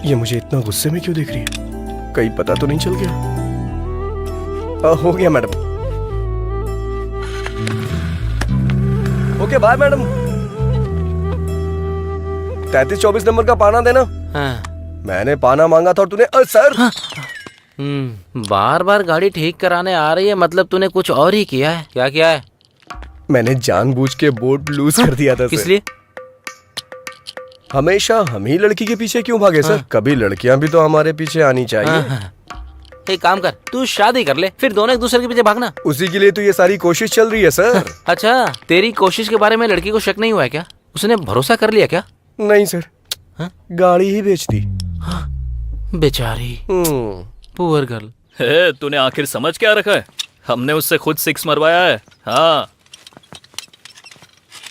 ये मुझे इतना गुस्से में क्यों देख रही है? कहीं पता तो नहीं चल गया? हो गया madam. Okay bye madam. 3324 number का पाना देना। हाँ। मैंने पाना मांगा था और तूने सर। हाँ। बार बार गाड़ी ठीक कराने आ रही है, मतलब तूने कुछ और ही किया है। क्या किया है? मैंने जानबूझ के बोर्ड लूज कर दिया था। किस लिए? हमेशा हम ही लड़की के पीछे क्यों भागे सर? कभी लड़कियां भी तो हमारे पीछे आनी चाहिए। एक काम कर, तू शादी कर ले, फिर दोनों एक दूसरे के पीछे भागना। उसी के लिए तो ये सारी कोशिश चल रही है सर। अच्छा, तेरी कोशिश के बारे में लड़की को शक नहीं हुआ है क्या? उसने भरोसा कर लिया क्या? नहीं सर। गाड़ी ही बेच दी। बेचारी पुअर गर्ल। तूने आखिर समझ क्या रखा है? हमने उससे खुद 6 मरवाया है। हाँ।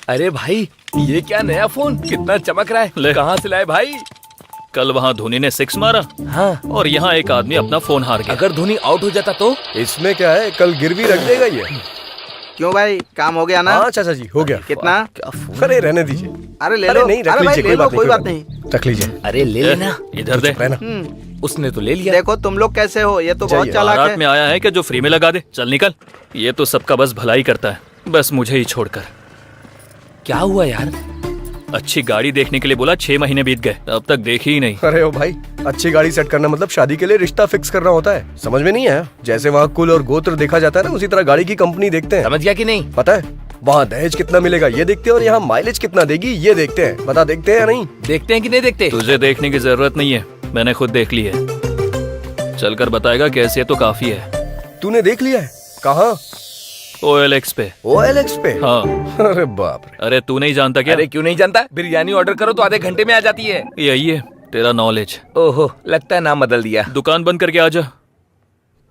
अरे भाई, ये क्या नया फोन, कितना चमक रहा है। कहाँ से लाए भाई? कल वहाँ धोनी ने 6 मारा। हाँ। और यहाँ एक आदमी अपना फोन हार गया। अगर धोनी आउट हो जाता तो? इसमें क्या है, कल गिरवी रख देगा ये। क्यों भाई, काम हो गया ना? हाँ चाचा जी, हो गया। कितना? अरे रहने दीजिए। अरे ले अरे लो। नहीं, रख अरे भाई लीजिए, ले लो, कोई बात नहीं। रख लीजिए। अरे ले लेना। इधर दे। उसने तो ले लिया। देखो तुम लोग कैसे हो, ये तो बहुत चालाक बारात है। में आया है कि जो फ्री में लगा दे। चल निकल। ये तो सबका बस भलाई करता है, बस मुझे ही छोड़कर। क्या हुआ यार? अच्छी गाड़ी देखने के लिए बोला, 6 महीने बीत गए, अब तक देखी ही नहीं। अरे ओ भाई, अच्छी गाड़ी सेट करना मतलब शादी के लिए रिश्ता फिक्स करना होता है। समझ में नहीं आया? जैसे वहाँ कुल और गोत्र देखा जाता है ना, उसी तरह गाड़ी की कंपनी देखते हैं। समझ गया कि नहीं? पता है, वहाँ दहेज कितना मिलेगा ये देखते हैं और यहाँ माइलेज कितना देगी ये देखते हैं। बता, देखते हैं या नहीं? देखते हैं कि नहीं देखते? तुझे देखने की जरूरत नहीं है, मैंने खुद देख ली है। चलकर बताएगा कैसे है तो काफी है। तूने देख लिया है? कहाँ? OLX पे। OLX पे? हाँ। अरे बाप रे। अरे तू नहीं जानता क्या? अरे क्यों नहीं जानता? बिरयानी ऑर्डर करो तो आधे घंटे में आ जाती है। यही है तेरा नॉलेज। ओहो, लगता है नाम बदल दिया। दुकान बंद करके आ जा,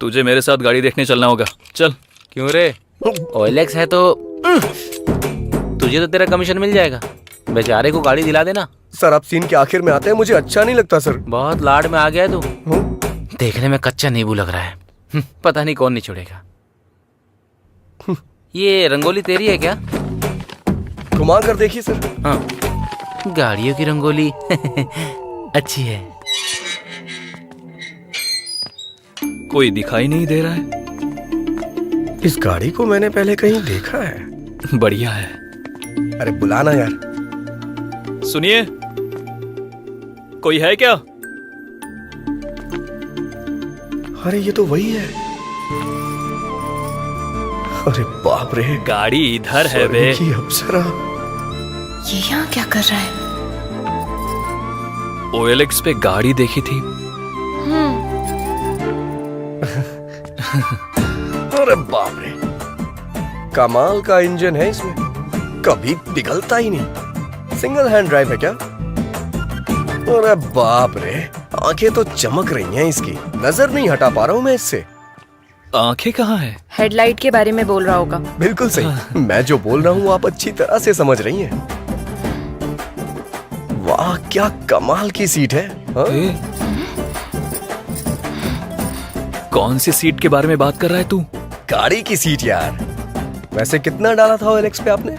तुझे मेरे साथ गाड़ी देखने चलना होगा। चल। क्यों रे? OLX है तो तुझे तो तेरा कमीशन मिल जाएगा। बेचारे को गाड़ी दिला देना। सर आप सीन के आखिर में आते हैं, मुझे अच्छा नहीं लगता सर। बहुत लाड में आ गया है तू। देखने में कच्चा नींबू लग रहा है। पता नहीं कौन निचोड़ेगा। ये रंगोली तेरी है क्या? घुमा कर देखिए सर। हाँ, गाड़ियों की रंगोली अच्छी है। कोई दिखाई नहीं दे रहा है। इस गाड़ी को मैंने पहले कहीं देखा है। बढ़िया है। अरे बुलाना यार। सुनिए, कोई है क्या? अरे ये तो वही है। अरे बाप रे, गाड़ी इधर है बे। स्वर्ग की अप्सरा। ये यहाँ क्या कर रहा है? OLX पे गाड़ी देखी थी। अरे बाप रे, कमाल का इंजन है इसमें, कभी पिघलता ही नहीं। सिंगल हैंड ड्राइव है क्या? अरे बाप रे, आंखें तो चमक रही हैं इसकी, नजर नहीं हटा पा रहा हूं मैं इससे। आंखें कहाँ है? हेडलाइट के बारे में बोल रहा होगा। बिल्कुल सही। मैं जो बोल रहा हूँ आप अच्छी तरह से समझ रही हैं। वाह क्या कमाल की सीट है। हाँ? कौन सी सीट के बारे में बात कर रहा है तू? गाड़ी की सीट यार। वैसे कितना डाला था OLX पे आपने?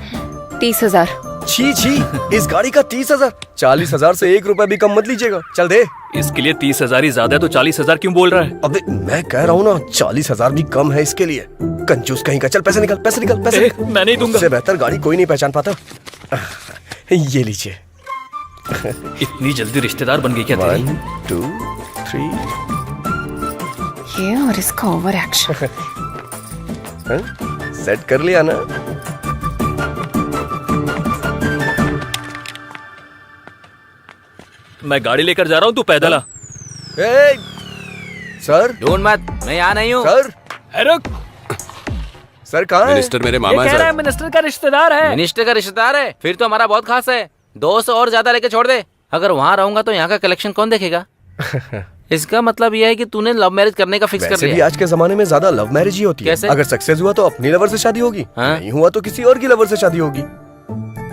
30,000। छी छी, इस गाड़ी का 30,000। 40,000 से 1 रुपया भी कम मत लीजिएगा। चल दे। इसके लिए 30,000 ही ज्यादा है तो 40,000 क्यों बोल रहा है? अबे मैं कह रहा हूँ ना, 40,000 भी कम है इसके लिए। कंजूस कहीं का। चल पैसे निकल, पैसे निकल, पैसे निकल। मैं नहीं दूंगा। इससे बेहतर गाड़ी कोई नहीं पहचान पाता। ये लीजिए। इतनी जल्दी रिश्तेदार बन गई क्या तेरी? 1 2 3। ये और इसका ओवर एक्शन। सेट कर लिया ना? मैं गाड़ी लेकर जा रहा हूँ, तू पैदल आ। सर ढूंढ मत, मैं यहाँ नहीं हूँ। सर रुक। सर कहाँ है? मिनिस्टर मेरे ये मामा कह है रहा है सर। मिनिस्टर का रिश्तेदार है। मिनिस्टर का रिश्तेदार है? फिर तो हमारा बहुत खास है। 200 और ज्यादा लेके छोड़ दे। अगर वहाँ रहूंगा तो यहाँ का कलेक्शन कौन देखेगा? इसका मतलब यह है कि तूने लव मैरिज करने का फिक्स कर वैसे भी लिया। आज के जमाने में ज्यादा लव मैरिज ही होती है। कैसे? अगर सक्सेस हुआ तो अपनी लवर से शादी होगी, हाँ? नहीं हुआ तो किसी और की लवर से शादी होगी।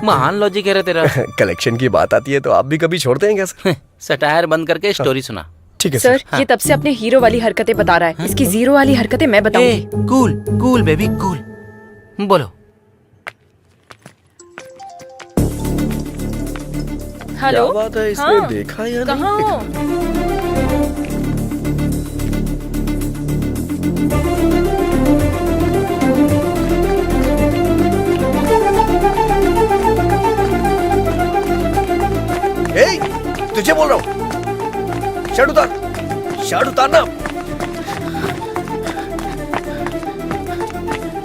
महान लॉजिक है रे तेरा। कलेक्शन की बात आती है तो आप भी कभी छोड़ते हैं क्या सर? सटायर बंद करके स्टोरी सुना। ठीक है सर, सर। ये तब से अपने हीरो वाली हरकतें बता रहा है। इसकी जीरो वाली हरकतें मैं बताऊंगी। Cool cool baby cool. बोलो। हेलो, क्या बात है, इसने हाँ, देखा या कहाँ नहीं? हो? तुझे बोल रहा हूँ, शर्ट उतार, शर्ट उतारना।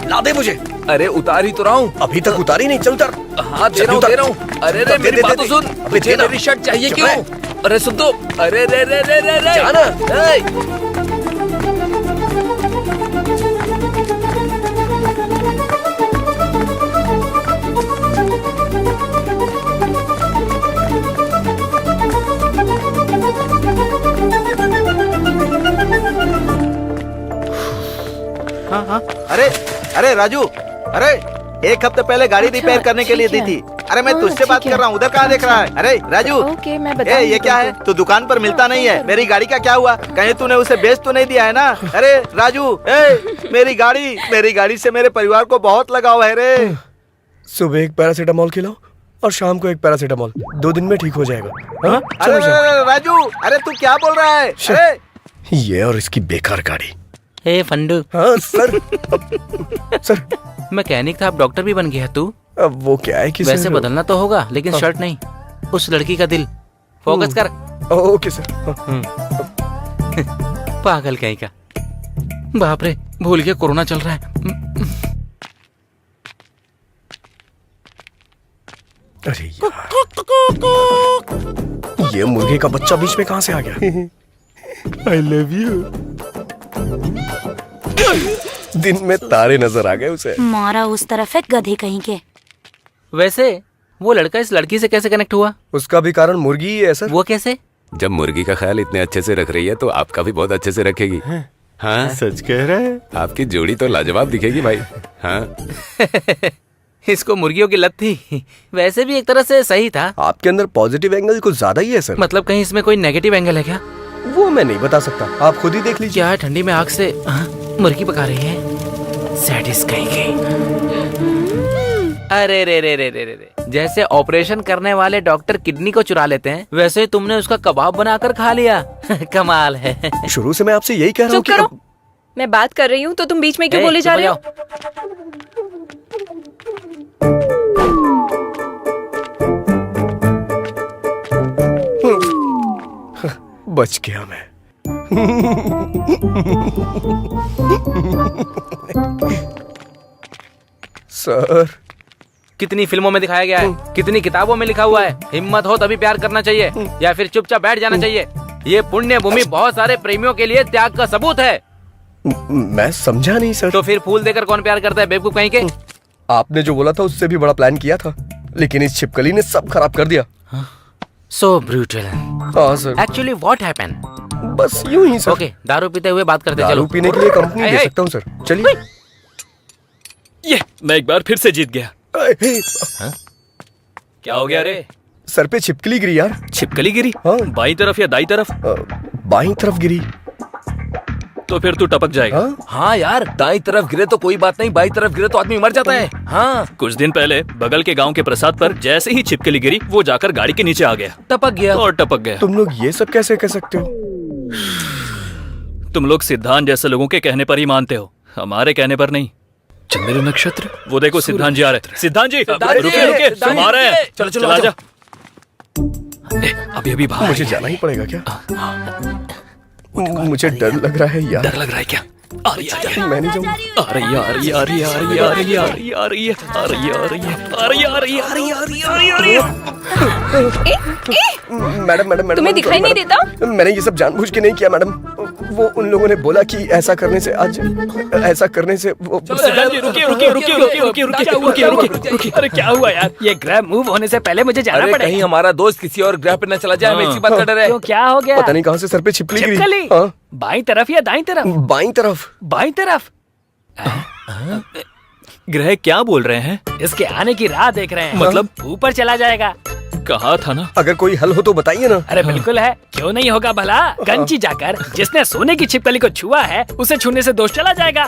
ला दे मुझे। अरे उतार ही तो रहा हूँ। अभी तक उतारी नहीं, चल उतार। हाँ दे रहा हूँ, दे रहा हूँ। अरे रे मेरी बात तो सुन। अबे तुझे देना। मेरी शर्ट चाहिए चुप क्यों? रह। अरे सुन तो। अरे रे रे रे रे रे। जाना। हाँ हाँ। अरे अरे राजू, अरे 1 हफ्ते पहले गाड़ी अच्छा, रिपेयर करने के लिए ठीक दी है। थी। अरे मैं हाँ, तुझसे बात ठीक कर है। रहा हूँ, उधर कहाँ देख रहा है? अरे राजू, ओके, मैं ए बताऊंगी ये क्या है? तुमको। तू दुकान पर मिलता नहीं है। हाँ। मेरी गाड़ी का क्या हुआ? कहीं तूने उसे बेच तो नहीं दिया है ना? अरे राजू, मेरी गाड़ी से मेरे परिवार को बहुत लगाव है रे। सुबह एक पैरासीटामोल खिलाओ और शाम को एक पैरासीटामोल, 2 दिन में ठीक हो जाएगा। हाँ? अरे चलो चलो। अरे, राजू, अरे तू क्या बोल रहा है? अरे ये और इसकी बेकार गाड़ी। हे फंडू। हाँ सर। सर मैकेनिक था, अब डॉक्टर भी बन गया तू। अब वो क्या है कि वैसे सर, बदलना तो होगा, लेकिन हाँ। शर्ट नहीं, उस लड़की का दिल। फोकस कर। Okay sir. हाँ। पागल कहीं का। बाप रे, भूल गया कोरोना चल रहा है। अरे यार, ये मुर्गे का बच्चा बीच में कहाँ से आ गया? I love you। दिन में तारे नजर आ गए उसे। मारा उस तरफ है गधे कहीं के। वैसे वो लड़का इस लड़की से कैसे कनेक्ट हुआ? उसका भी कारण मुर्गी ही है सर। वो कैसे? जब मुर्गी का ख्याल इतने अच्छे से रख रही है तो आपका भी बहुत अच्छे से रखेगी। हाँ सच कह रहा है। आपकी जोड़ी तो लाजवाब दिखेगी भाई। हाँ इसको मुर्गियों की लत थी। वैसे भी एक तरह से सही था। आपके अंदर पॉजिटिव एंगल कुछ ज्यादा ही है सर। मतलब कहीं इसमें कोई नेगेटिव एंगल है क्या? वो मैं नहीं बता सकता, आप खुद ही देख लीजिए। क्या है, ठंडी में आग से मुर्गी पका रही है? सैडिस्ट कहीं। अरे रे रे रे रे रे, जैसे ऑपरेशन करने वाले डॉक्टर किडनी को चुरा लेते हैं, वैसे तुमने उसका कबाब बनाकर खा लिया। कमाल है। शुरू से मैं आपसे यही कह रहा हूँ चुप करो, मैं बात कर रही हूँ तो तुम बीच में क्यों बोले जा रहे हो? बच गया मैं। सर, कितनी फिल्मों में दिखाया गया है, कितनी किताबों में लिखा हुआ है, हिम्मत हो तभी प्यार करना चाहिए या फिर चुपचाप बैठ जाना चाहिए। ये पुण्य भूमि बहुत सारे प्रेमियों के लिए त्याग का सबूत है। मैं समझा नहीं सर। तो फिर फूल देकर कौन प्यार करता है, बेवकूफ कहीं के? आपने जो बोला था उससे भी बड़ा प्लान किया था, लेकिन इस छिपकली ने सब खराब कर दिया। सो ब्रूटल। हाँ सर। Actually what happened? बस यूं ही सर। ओके, दारू पीते हुए बात करते चलो। दारू पीने के लिए कंपनी दे सकता हूँ सर, चलिए। ये मैं एक बार फिर से जीत गया। क्या हो गया रे? सर पे छिपकली गिरी यार। छिपकली गिरी? हाँ। बाईं तरफ या दाईं तरफ? बाईं तरफ गिरी। तो फिर तू टपक जाएगा। हाँ यार, दाईं तरफ गिरे तो कोई बात नहीं, बाईं तरफ गिरे तो आदमी मर जाता है। हाँ, कुछ दिन पहले बगल के गांव के प्रसाद पर जैसे ही छिपकली गिरी, वो जाकर गाड़ी के नीचे आ गया, टपक गया। और टपक गया। तुम लोग ये सब कैसे कह सकते हो? तुम लोग सिद्धांत जैसे लोगों के कहने पर ही मानते हो, हमारे कहने पर नहीं। चंद्र नक्षत्र। वो देखो सिद्धांत जी आ रहे। सिद्धांत जी रुकिए रुकिए, तुम आ रहे हैं। चलो चलो, चला जा। अभी अभी बाहर मुझे जाना ही पड़ेगा क्या? मुझे डर लग रहा है यार। डर लग रहा है क्या? आ रही है, मैं नहीं जाऊंगा। आ रही है, आ रही है, आ रही है, आ रही है, आ रही है, आ रही है, आ रही है, आ रही है, आ रही है, आ रही है, आ रही है, आ रही है, आ रही है, आ रही है, आ रही है। मैडम मैडम, तुम्हें दिखाई नहीं देता? मैंने ये सब जानबूझ के नहीं किया मैडम। वो उन लोगों ने बोला कि ऐसा करने से आज ऐसा करने से वो। सिद्धांत जी रुकिए रुकिए रुकिए रुकिए रुकिए रुकिए रुकिए रुकिए रुकिए। अरे क्या हुआ यार? ये ग्रैब मूव होने से पहले मुझे जाना अरे पड़ेगा। कहीं हमारा दोस्त किसी और ग्रह पे न चला जाए, हमें इसी बात का डर है। तो क्या हो गया? पता नहीं कहाँ से सर पे छिपकली गिरी। छिपकली? हाँ, बाईं तरफ या दाईं तरफ? बाईं तरफ। बाईं तरफ। ग्रह क्या बोल रहे हैं? इसके आने की राह देख रहे हैं। मतलब? ऊपर चला जाएगा। कहा था ना। अगर कोई हल हो तो बताइए ना। अरे बिल्कुल है, क्यों नहीं होगा भला। कंची जाकर जिसने सोने की छिपकली को छुआ है, उसे छूने से दोष चला जाएगा।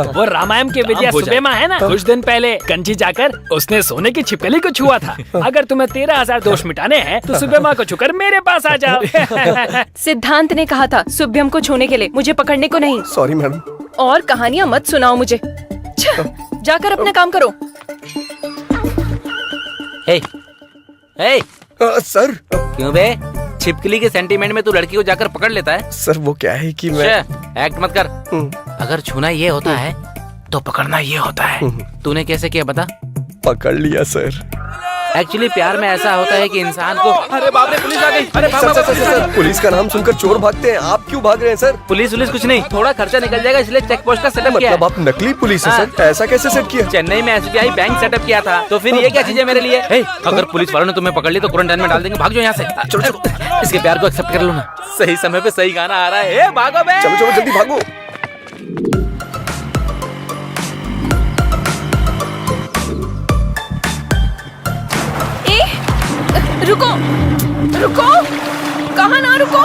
वो रामायण के विजय सुबेमा है ना, कुछ दिन पहले कंची जाकर उसने सोने की छिपकली को छुआ था। अगर तुम्हें 13,000 दोष मिटाने हैं तो सुबेमा को छूकर मेरे पास आ जाओ। सिद्धांत ने कहा था शुभ्यम को छूने के लिए, मुझे पकड़ने को नहीं। Sorry madam. और कहानियां मत सुनाओ मुझे। जाकर अपना काम करो। ए, सर। क्यों बे? छिपकली के सेंटीमेंट में तू लड़की को जाकर पकड़ लेता है? सर वो क्या है कि मैं एक्ट मत कर। अगर छूना ये होता है तो पकड़ना ये होता है। तूने कैसे किया बता? पकड़ लिया सर। एक्चुअली प्यार में ऐसा होता है कि इंसान को। अरे बाप रे, पुलिस आ गई। अरे sir, sir, sir, sir, police का नाम सुनकर चोर भागते हैं, आप क्यों भाग रहे हैं सर? पुलिस कुछ नहीं, थोड़ा खर्चा निकल जाएगा इसलिए चेक पोस्ट का सेटअप किया है। मतलब आप नकली पुलिस है सर? ऐसा कैसे सेट किया? चेन्नई में SBI बैंक सेटअप किया था, तो फिर ये क्या चीजें मेरे लिए? अगर पुलिस वालों ने तुम्हें पकड़ ली तो क्वारंटाइन में डाल देंगे। भाग जाओ यहाँ से। चलो चलो, इसके प्यार को एक्सेप्ट कर लो ना। सही समय पे सही गाना आ रहा है। भागो बे। चलो चलो जल्दी भागो। रुको रुको, कहाँ ना रुको।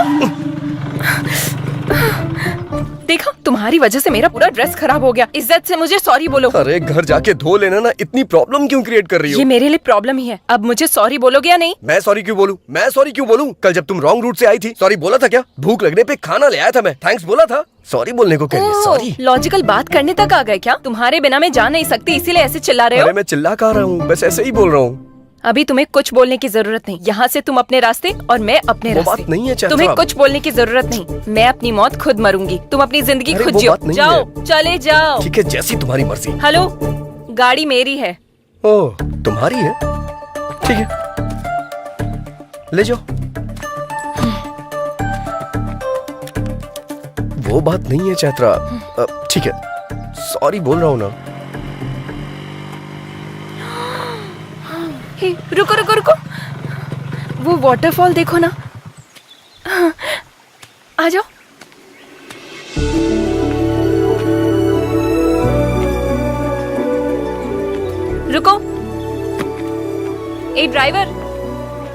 देखा, तुम्हारी वजह से मेरा पूरा ड्रेस खराब हो गया। इज्जत से मुझे सॉरी बोलो। अरे घर जाके धो लेना ना, इतनी प्रॉब्लम क्यों क्रिएट कर रही हो? ये मेरे लिए प्रॉब्लम ही है। अब मुझे सॉरी बोलोगे या नहीं? मैं सॉरी क्यों बोलूं? मैं सॉरी क्यों बोलूं? कल जब तुम रॉन्ग रूट से आई थी, सॉरी बोला था क्या? भूख लगने पे खाना ले आया था मैं, थैंक्स बोला था। सॉरी बोलने को कह सॉरी। लॉजिकल बात करने तक आ गए क्या? तुम्हारे बिना मैं जा नहीं सकती, इसीलिए ऐसे चिल्ला रहे हो? अरे मैं चिल्ला कह रहा हूँ, बस ऐसे ही बोल रहा हूँ। अभी तुम्हें कुछ बोलने की जरूरत नहीं। यहाँ से तुम अपने रास्ते और मैं अपने रास्ते। बात नहीं है चैत्रा। तुम्हें कुछ बोलने की जरूरत नहीं। मैं अपनी मौत खुद मरूंगी, तुम अपनी जिंदगी खुद जियो। जाओ, चले जाओ। ठीक है, जैसी तुम्हारी मर्जी। हेलो, गाड़ी मेरी है। ओह, तुम्हारी है? ठीक है, ले जाओ। वो बात नहीं है चैत्रा। ठीक है, सॉरी बोल रहा हूँ ना। रुको रुको रुको, वो वाटरफॉल देखो ना। आ जाओ। रुको। ए ड्राइवर,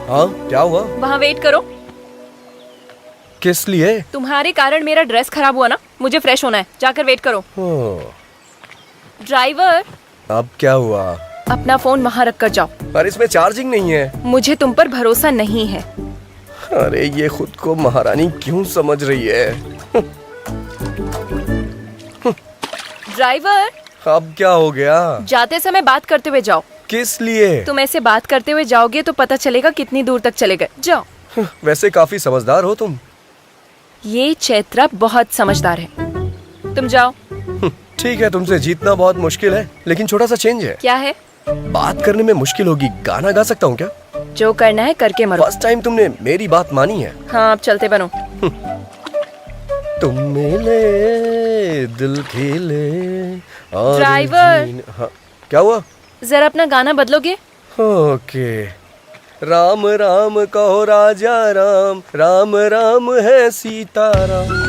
हाँ क्या हुआ? वहाँ वेट करो। किस लिए? तुम्हारे कारण मेरा ड्रेस खराब हुआ ना, मुझे फ्रेश होना है, जाकर वेट करो। ड्राइवर, अब क्या हुआ? अपना फोन वहाँ रख कर जाओ। पर इसमें चार्जिंग नहीं है। मुझे तुम पर भरोसा नहीं है। अरे ये खुद को महारानी क्यों समझ रही है? ड्राइवर, अब क्या हो गया? जाते समय बात करते हुए जाओ। किस लिए? तुम ऐसे बात करते हुए जाओगे तो पता चलेगा कितनी दूर तक चले गए। जाओ। वैसे काफी समझदार हो तुम। ये चैत्रा बहुत समझदार है। तुम जाओ। ठीक है, तुमसे जीतना बहुत मुश्किल है, लेकिन छोटा सा चेंज है। क्या है? बात करने में मुश्किल होगी, गाना गा सकता हूँ क्या? जो करना है करके मरो। फर्स्ट टाइम तुमने मेरी बात मानी है। हाँ, अब चलते बनो। तुम मिले दिल खिले और ड्राइवर। हाँ, क्या हुआ? जरा अपना गाना बदलोगे? ओके। राम राम कहो राजा राम, राम राम है सीताराम।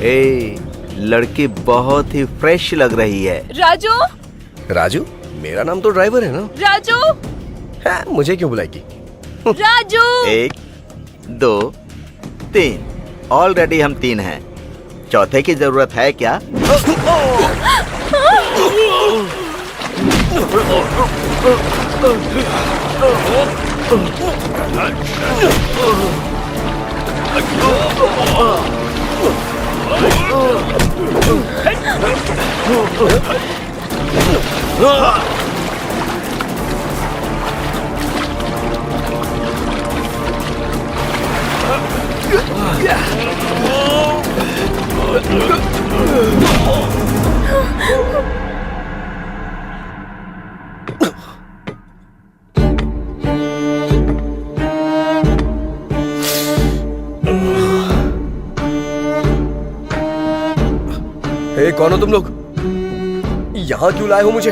ए, लड़की बहुत ही फ्रेश लग रही है। राजू। राजू? मेरा नाम तो ड्राइवर है ना। राजू। हाँ, मुझे क्यों बुलाएगी? राजू। 1 2 3, ऑलरेडी हम 3 हैं। चौथे की जरूरत है क्या? कौन हो तुम लोग? यहाँ क्यों लाए हो मुझे?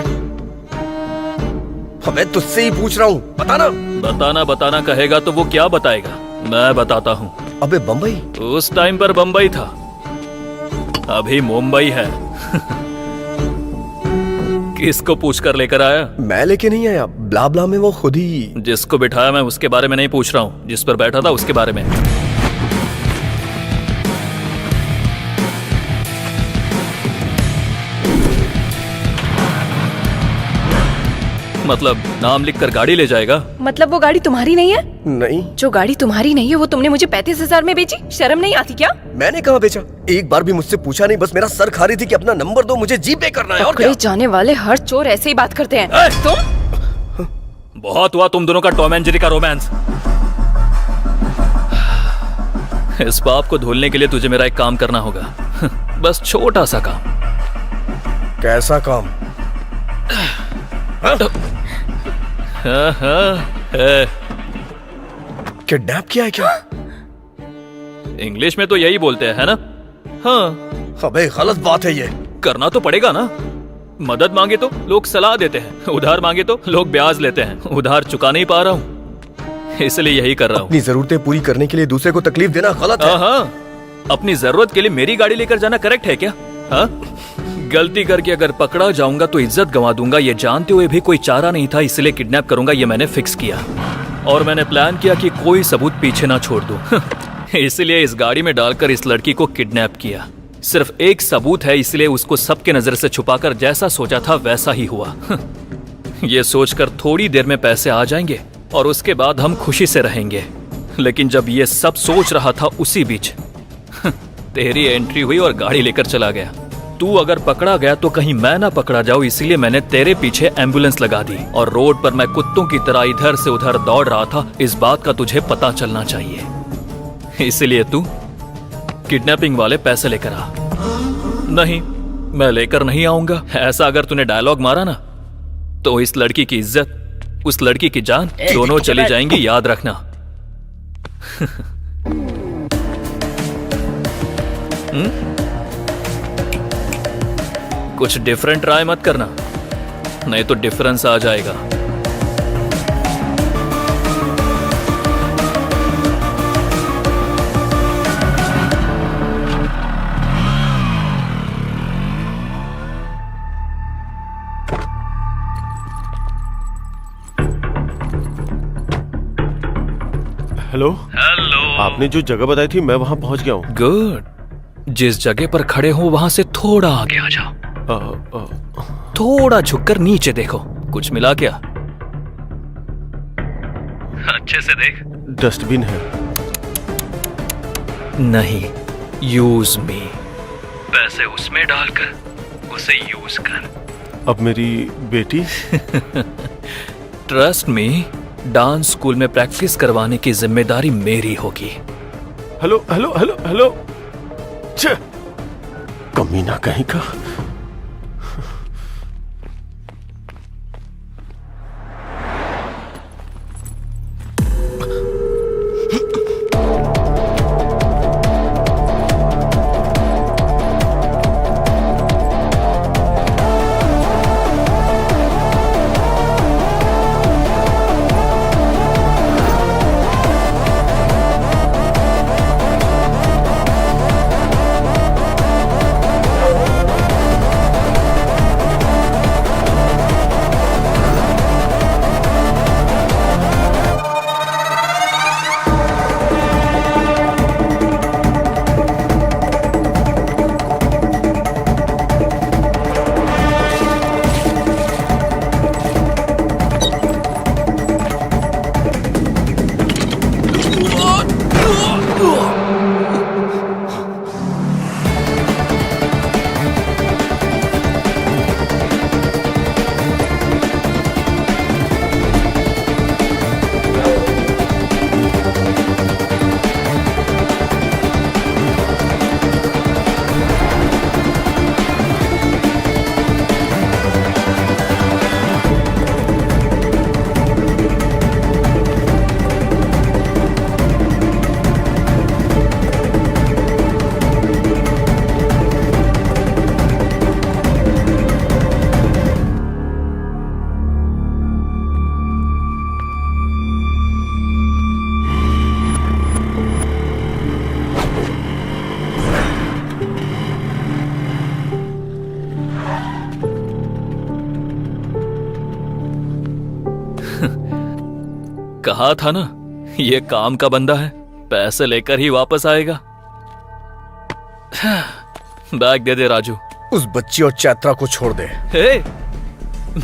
मैं तुझसे ही पूछ रहा हूँ, बताना। बताना कहेगा तो वो क्या बताएगा? मैं बताता हूँ। अबे बम्बई? उस टाइम पर बम्बई था, अभी मुंबई है। किसको पूछ कर लेकर आया? मैं लेके नहीं आया, ब्ला ब्ला में वो खुद ही। जिसको बिठाया मैं उसके बारे में नहीं पूछ रहा हूँ, जिस पर बैठा था उसके बारे में। मतलब नाम लिखकर गाड़ी ले जाएगा? मतलब वो गाड़ी तुम्हारी नहीं है? नहीं। जो गाड़ी तुम्हारी नहीं है वो तुमने मुझे 35,000 में बेची? शर्म नहीं आती क्या? मैंने कहाँ बेचा? एक बार भी मुझसे पूछा नहीं, बस मेरा सर खा रही थी कि अपना नंबर दो, मुझे जीपे करना है। और क्या? जाने वाले हर चोर ऐसे ही बात करते हैं। तुम? बहुत हुआ तुम दोनों का टॉम एंड जेरी का रोमांस। इस पाप को धुलने के लिए तुझे मेरा एक काम करना होगा। बस छोटा सा काम। कैसा काम? किडनैप किया है क्या? इंग्लिश में तो यही बोलते हैं, है ना? हाँ। अबे गलत बात है ये। करना तो पड़ेगा ना। मदद मांगे तो लोग सलाह देते हैं, उधार मांगे तो लोग ब्याज लेते हैं। उधार चुका नहीं पा रहा हूँ, इसलिए यही कर रहा हूँ। अपनी जरूरतें पूरी करने के लिए दूसरे को तकलीफ देना गलत है। हाँ, अपनी जरूरत के लिए मेरी गाड़ी लेकर जाना करेक्ट है क्या? हाँ? गलती करके अगर पकड़ा जाऊंगा तो इज्जत गंवा दूंगा, ये जानते हुए भी कोई चारा नहीं था, इसलिए किडनैप करूंगा ये मैंने फिक्स किया। और मैंने प्लान किया कि कोई सबूत पीछे ना छोड़ दूं। इसलिए इस गाड़ी में डालकर इस लड़की को किडनैप किया। सिर्फ एक सबूत है, इसलिए उसको सबके नजर से छुपाकर जैसा सोचा था वैसा ही हुआ। ये सोचकर थोड़ी देर में पैसे आ जाएंगे और उसके बाद हम खुशी से रहेंगे। लेकिन जब ये सब सोच रहा था उसी बीच तेरी एंट्री हुई और गाड़ी लेकर चला गया। तू अगर पकड़ा गया तो कहीं मैं ना पकड़ा जाऊं, इसलिए मैंने तेरे पीछे एम्बुलेंस लगा दी। और रोड पर मैं कुत्तों की तरह इधर से उधर दौड़ रहा था, इस बात का तुझे पता चलना चाहिए। इसलिए तू किडनैपिंग वाले पैसे लेकर आ। नहीं, मैं लेकर नहीं आऊंगा। ऐसा अगर तूने डायलॉग मारा ना तो इस लड़की की इज्जत, उस लड़की की जान दोनों चली जाएंगी, याद रखना। कुछ डिफरेंट ट्राई मत करना, नहीं तो डिफरेंस आ जाएगा। हेलो हेलो, आपने जो जगह बताई थी मैं वहां पहुंच गया हूँ। गुड। जिस जगह पर खड़े हो वहां से थोड़ा आगे आ जाओ। थोड़ा झुककर नीचे देखो, कुछ मिला क्या? अच्छे से देख। डस्टबिन है। नहीं, यूज मी। पैसे उसमें डालकर उसे यूज कर। अब मेरी बेटी? ट्रस्ट मी, डांस स्कूल में प्रैक्टिस करवाने की जिम्मेदारी मेरी होगी। हेलो हेलो हेलो हेलो, कमीना कहीं का। कहा था ना, ये काम का बंदा है, पैसे लेकर ही वापस आएगा। बैग दे दे राजू। उस बच्ची और चैत्रा को छोड़ दे। हे,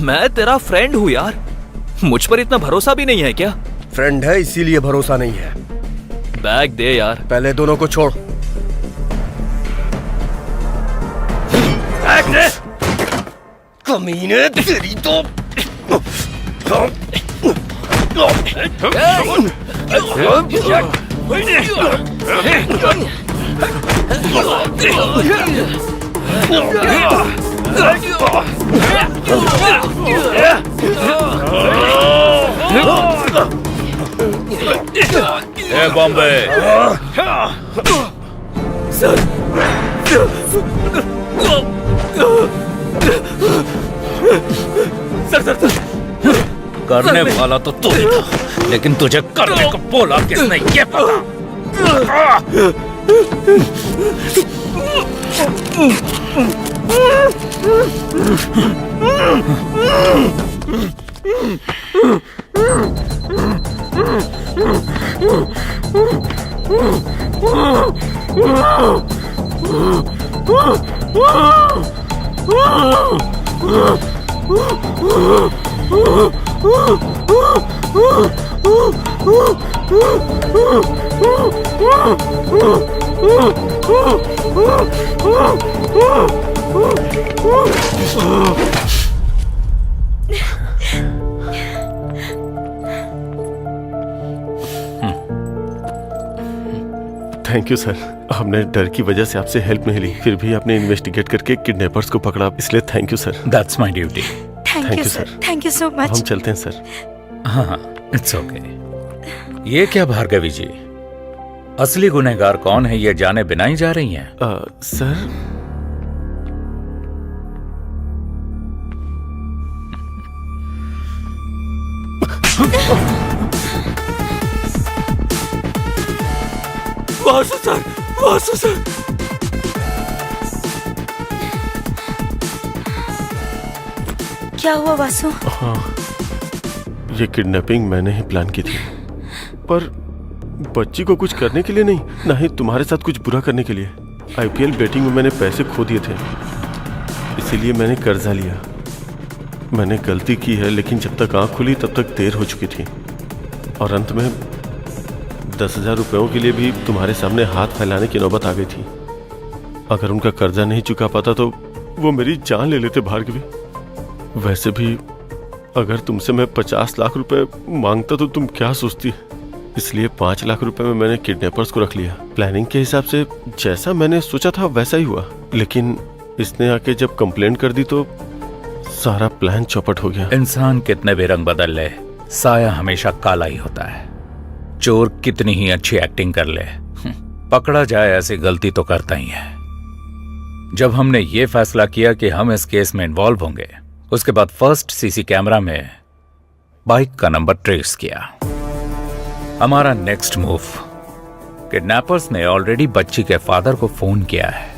मैं तेरा फ्रेंड हूँ यार, मुझ पर इतना भरोसा भी नहीं है क्या? फ्रेंड है इसीलिए भरोसा नहीं है। बैग दे यार। पहले दोनों को छोड़। बैग दे। कमीने तेरी तो। बॉम्बे सर करने वाला तो तू ही था, लेकिन तुझे करने को बोला किसने ये पता। थैंक यू सर, हमने डर की वजह से आपसे हेल्प नहीं ली, फिर भी आपने इन्वेस्टिगेट करके किडनैपर्स को पकड़ा, इसलिए thank you sir. That's my duty. Thank you sir, thank you so हम मच। चलते हैं सर। हाँ हाँ, इट्स ओके। ये क्या भार्गवी जी, असली गुनहगार कौन है ये जाने बिना ही जा रही हैं? Sir Vasu sir, Vasu sir. क्या हुआ वासु? हाँ, ये किडनैपिंग मैंने ही प्लान की थी, पर बच्ची को कुछ करने के लिए नहीं, ना ही तुम्हारे साथ कुछ बुरा करने के लिए। आईपीएल बेटिंग में मैंने पैसे खो दिए थे, इसीलिए मैंने कर्जा लिया। मैंने गलती की है, लेकिन जब तक आंख खुली तब तक देर हो चुकी थी, और अंत में 10,000 रुपयों के लिए भी तुम्हारे सामने हाथ फैलाने की नौबत आ गई थी। अगर उनका कर्जा नहीं चुका पाता तो वो मेरी जान ले लेते भार्गवी। वैसे भी अगर तुमसे मैं 50 लाख रुपए मांगता तो तुम क्या सोचती, इसलिए 5 लाख रुपए में मैंने किडनैपर्स को रख लिया। प्लानिंग के हिसाब से जैसा मैंने सोचा था वैसा ही हुआ, लेकिन इसने आके जब कंप्लेंट कर दी तो सारा प्लान चौपट हो गया। इंसान कितने भी रंग बदल ले, साया हमेशा काला ही होता है। चोर कितनी ही अच्छी एक्टिंग कर ले, पकड़ा जाए ऐसी गलती तो करता ही है। जब हमने ये फैसला किया कि हम इस केस में इन्वॉल्व होंगे, उसके बाद फर्स्ट सीसी कैमरा में बाइक का नंबर ट्रेस किया। हमारा नेक्स्ट मूव, किडनैपर्स ने ऑलरेडी बच्ची के फादर को फोन किया है।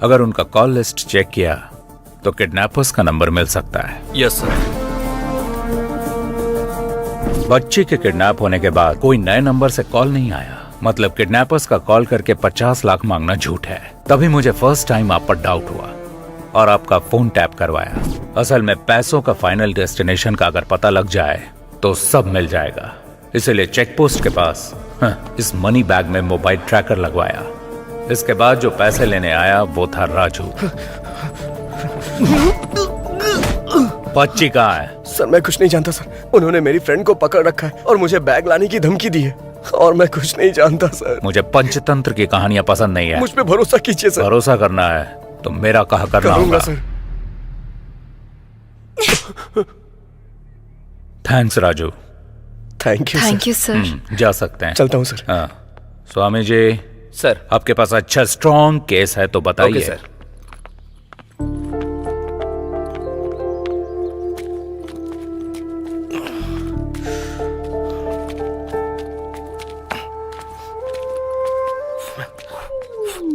अगर उनका कॉल लिस्ट चेक किया तो किडनैपर्स का नंबर मिल सकता है। Yes sir. बच्ची के किडनैप होने के बाद कोई नए नंबर से कॉल नहीं आया, मतलब किडनैपर्स का कॉल करके 50 लाख मांगना झूठ है। तभी मुझे फर्स्ट टाइम आप पर डाउट हुआ और आपका फोन टैप करवाया। असल में पैसों का फाइनल डेस्टिनेशन का अगर पता लग जाए तो सब मिल जाएगा, इसलिए चेक पोस्ट के पास इस मनी बैग में मोबाइल ट्रैकर लगवाया। इसके बाद जो पैसे लेने आया वो था राजू। बच्ची कहाँ है? सर मैं कुछ नहीं जानता सर, उन्होंने मेरी फ्रेंड को पकड़ रखा है और मुझे बैग लाने की धमकी दी है, और मैं कुछ नहीं जानता सर। मुझे पंचतंत्र की कहानियां पसंद नहीं है। मुझ पे भरोसा कीजिए सर। भरोसा करना है तो मेरा कहा करना होगा sir. Thanks Raju. Thank you thank you sir. जा सकते हैं। चलता हूँ सर। हाँ स्वामी जी, सर आपके पास अच्छा स्ट्रॉन्ग केस है तो बताइए। Okay sir.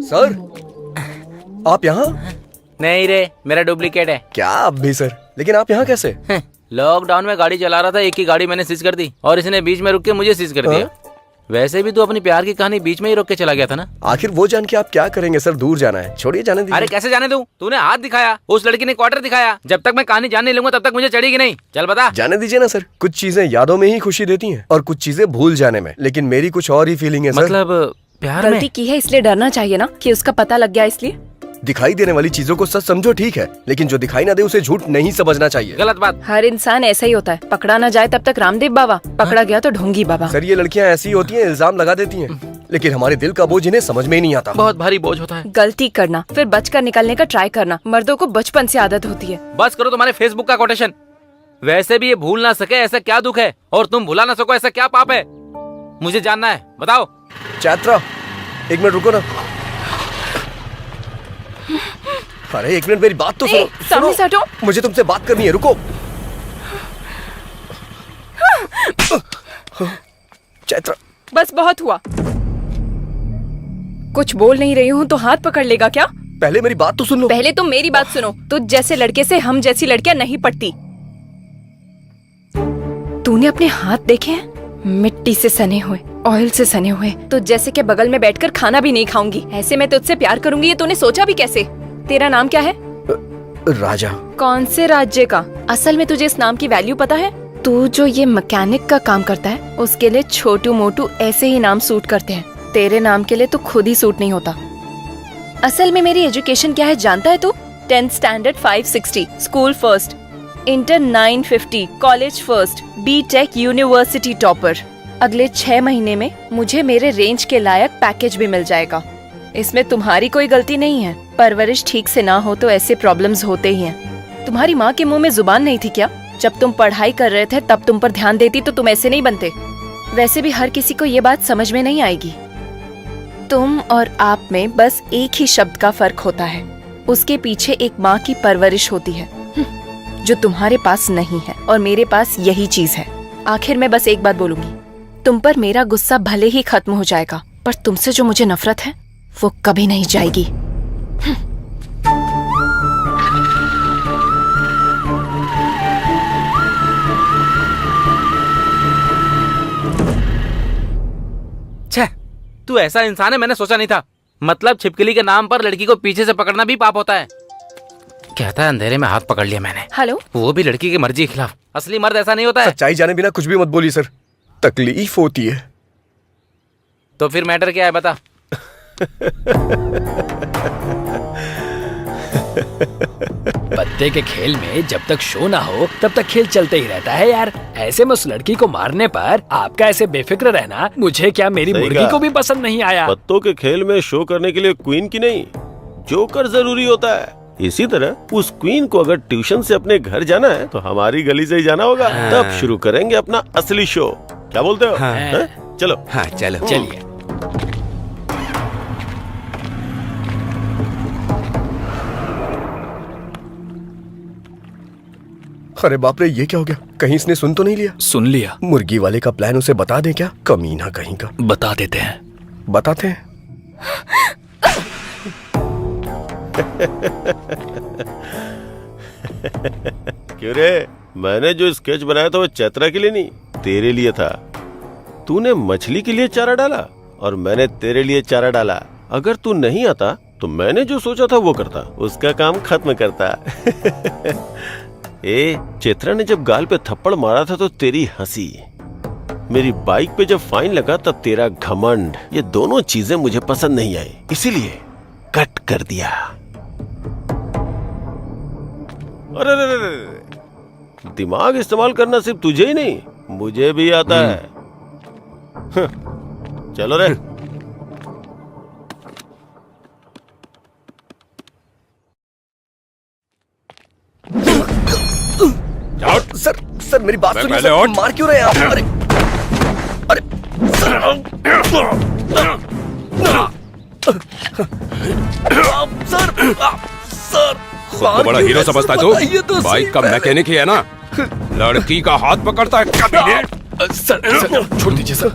सर आप यहाँ? नहीं रे, मेरा डुप्लीकेट है। क्या आप भी सर? लेकिन आप यहाँ कैसे? लॉकडाउन में गाड़ी चला रहा था, एक ही गाड़ी मैंने सीज कर दी और इसने बीच में रुक के मुझे सीज कर दिया। वैसे भी तू अपनी प्यार की कहानी बीच में ही रोक के चला गया था ना। आखिर वो जान के आप क्या करेंगे सर? दूर जाना है, छोड़िए जाने दीजिए। अरे कैसे जाने दूं? तूने हाथ दिखाया, उस लड़की ने क्वार्टर दिखाया। जब तक मैं कहानी जान नहीं लूंगा तब तक मुझे चढ़ेगी नहीं। चल बता। जाने दीजिए ना सर, कुछ चीजें यादों में ही खुशी देती हैं और कुछ चीजें भूल जाने में। लेकिन मेरी कुछ और ही फीलिंग है सर। मतलब प्यार में गलती की है इसलिए डरना चाहिए ना कि उसका पता लग गया इसलिए। दिखाई देने वाली चीजों को सच समझो ठीक है, लेकिन जो दिखाई ना दे उसे झूठ नहीं समझना चाहिए। गलत बात। हर इंसान ऐसा ही होता है, पकड़ा ना जाए तब तक रामदेव बाबा, पकड़ा गया तो ढोंगी बाबा। सर ये लड़कियां ऐसी होती हैं, इल्जाम लगा देती हैं, लेकिन हमारे दिल का बोझ इन्हें समझ में ही नहीं आता। बहुत भारी बोझ होता है। गलती करना फिर बचकर निकलने का ट्राई करना मर्दों को बचपन से आदत होती है। बस करो तुम्हारे फेसबुक का कोटेशन। वैसे भी ये भूल ना सके ऐसा क्या दुख है, और तुम भुला ना सको ऐसा क्या पाप है? मुझे जानना है, बताओ। चैत्रा एक मिनट रुको ना। अरे एक मिनट मेरी बात तो सुनो। सामने से हटो। मुझे तुमसे बात करनी है, रुको। चैत्रा बस बहुत हुआ। कुछ बोल नहीं रही हूँ तो हाथ पकड़ लेगा क्या? पहले मेरी बात तो सुन लो। पहले तुम मेरी बात सुनो। तुझ जैसे लड़के से हम जैसी लड़कियां नहीं पड़ती। तूने अपने हाथ देखे हैं? मिट्टी से सने हुए, ऑयल से सने हुए। तुझ जैसे के बगल में बैठकर खाना भी नहीं खाऊंगी। ऐसे मैं तुझसे प्यार करूंगी ये तूने सोचा भी कैसे? तेरा नाम क्या है? राजा। कौन से राज्य का? असल में तुझे इस नाम की वैल्यू पता है? तू जो ये मैकेनिक का काम करता है उसके लिए छोटू मोटू ऐसे ही नाम सूट करते हैं। तेरे नाम के लिए तो खुद ही सूट नहीं होता। असल में मेरी एजुकेशन क्या है जानता है तू? 10th standard 560, school first, inter 950, college first, BTech university topper. अगले 6 महीने में मुझे मेरे रेंज के लायक पैकेज भी मिल जाएगा। इसमें तुम्हारी कोई गलती नहीं है। परवरिश ठीक से ना हो तो ऐसे प्रॉब्लम्स होते ही हैं। तुम्हारी माँ के मुंह में जुबान नहीं थी क्या? जब तुम पढ़ाई कर रहे थे तब तुम पर ध्यान देती तो तुम ऐसे नहीं बनते। वैसे भी हर किसी को ये बात समझ में नहीं आएगी। तुम और आप में बस एक ही शब्द का फर्क होता है। उसके पीछे एक माँ की परवरिश होती है जो तुम्हारे पास नहीं है, और मेरे पास यही चीज है। आखिर मैं बस एक बात बोलूंगी, तुम पर मेरा गुस्सा भले ही खत्म हो जाएगा, पर तुमसे जो मुझे नफरत है वो कभी नहीं जाएगी। छह, तू ऐसा इंसान है मैंने सोचा नहीं था। मतलब छिपकली के नाम पर लड़की को पीछे से पकड़ना भी पाप होता है। कहता है अंधेरे में हाथ पकड़ लिया मैंने। हेलो, वो भी लड़की की मर्जी के खिलाफ। असली मर्द ऐसा नहीं होता है। सच्चाई जाने बिना कुछ भी मत बोलिए सर, तकलीफ होती है। तो फिर मैटर क्या है बता। पत्ते के खेल में जब तक शो ना हो तब तक खेल चलते ही रहता है यार। ऐसे में उस लड़की को मारने पर आपका ऐसे बेफिक्र रहना मुझे क्या मेरी सही मुर्गी कहा। को भी पसंद नहीं आया। पत्तों के खेल में शो करने के लिए क्वीन की नहीं, जोकर जरूरी होता है। इसी तरह उस क्वीन को अगर ट्यूशन से अपने घर जाना है तो हमारी गली से ही जाना होगा। तब शुरू करेंगे अपना असली शो। क्या बोलते हो? हैं? चलो। हाँ चलो। चलिए। अरे बाप रे, ये क्या हो गया? कहीं इसने सुन तो नहीं लिया? सुन लिया। मुर्गी वाले का प्लान उसे बता दें क्या? कमीना कहीं का। बता देते हैं। बताते हैं। क्यों रे, मैंने जो स्केच बनाया था वो चैत्रा के लिए नहीं, तेरे लिए था। तूने मछली के लिए चारा डाला और मैंने तेरे लिए चारा डाला। अगर तू नहीं आता तो मैंने जो सोचा था वो करता, उसका काम खत्म करता। ए, चैत्रा ने जब गाल पे थप्पड़ मारा था तो तेरी हंसी, मेरी बाइक पे जब फाइन लगा तब तेरा घमंड, ये दोनों चीजें मुझे पसंद नहीं आई, इसीलिए कट कर दिया। अरे रे रे रे, दिमाग इस्तेमाल करना सिर्फ तुझे ही नहीं मुझे भी आता है। चलो रे। सर सर मेरी बात सुनिए सर, मार क्यों रहे हैं आप? अरे अरे सर सर खुद को बड़ा हीरो समझता है तू? बाइक का मैकेनिक ही है ना, लड़की का हाथ पकड़ता है कभी। सर छोड़ दीजिए सर।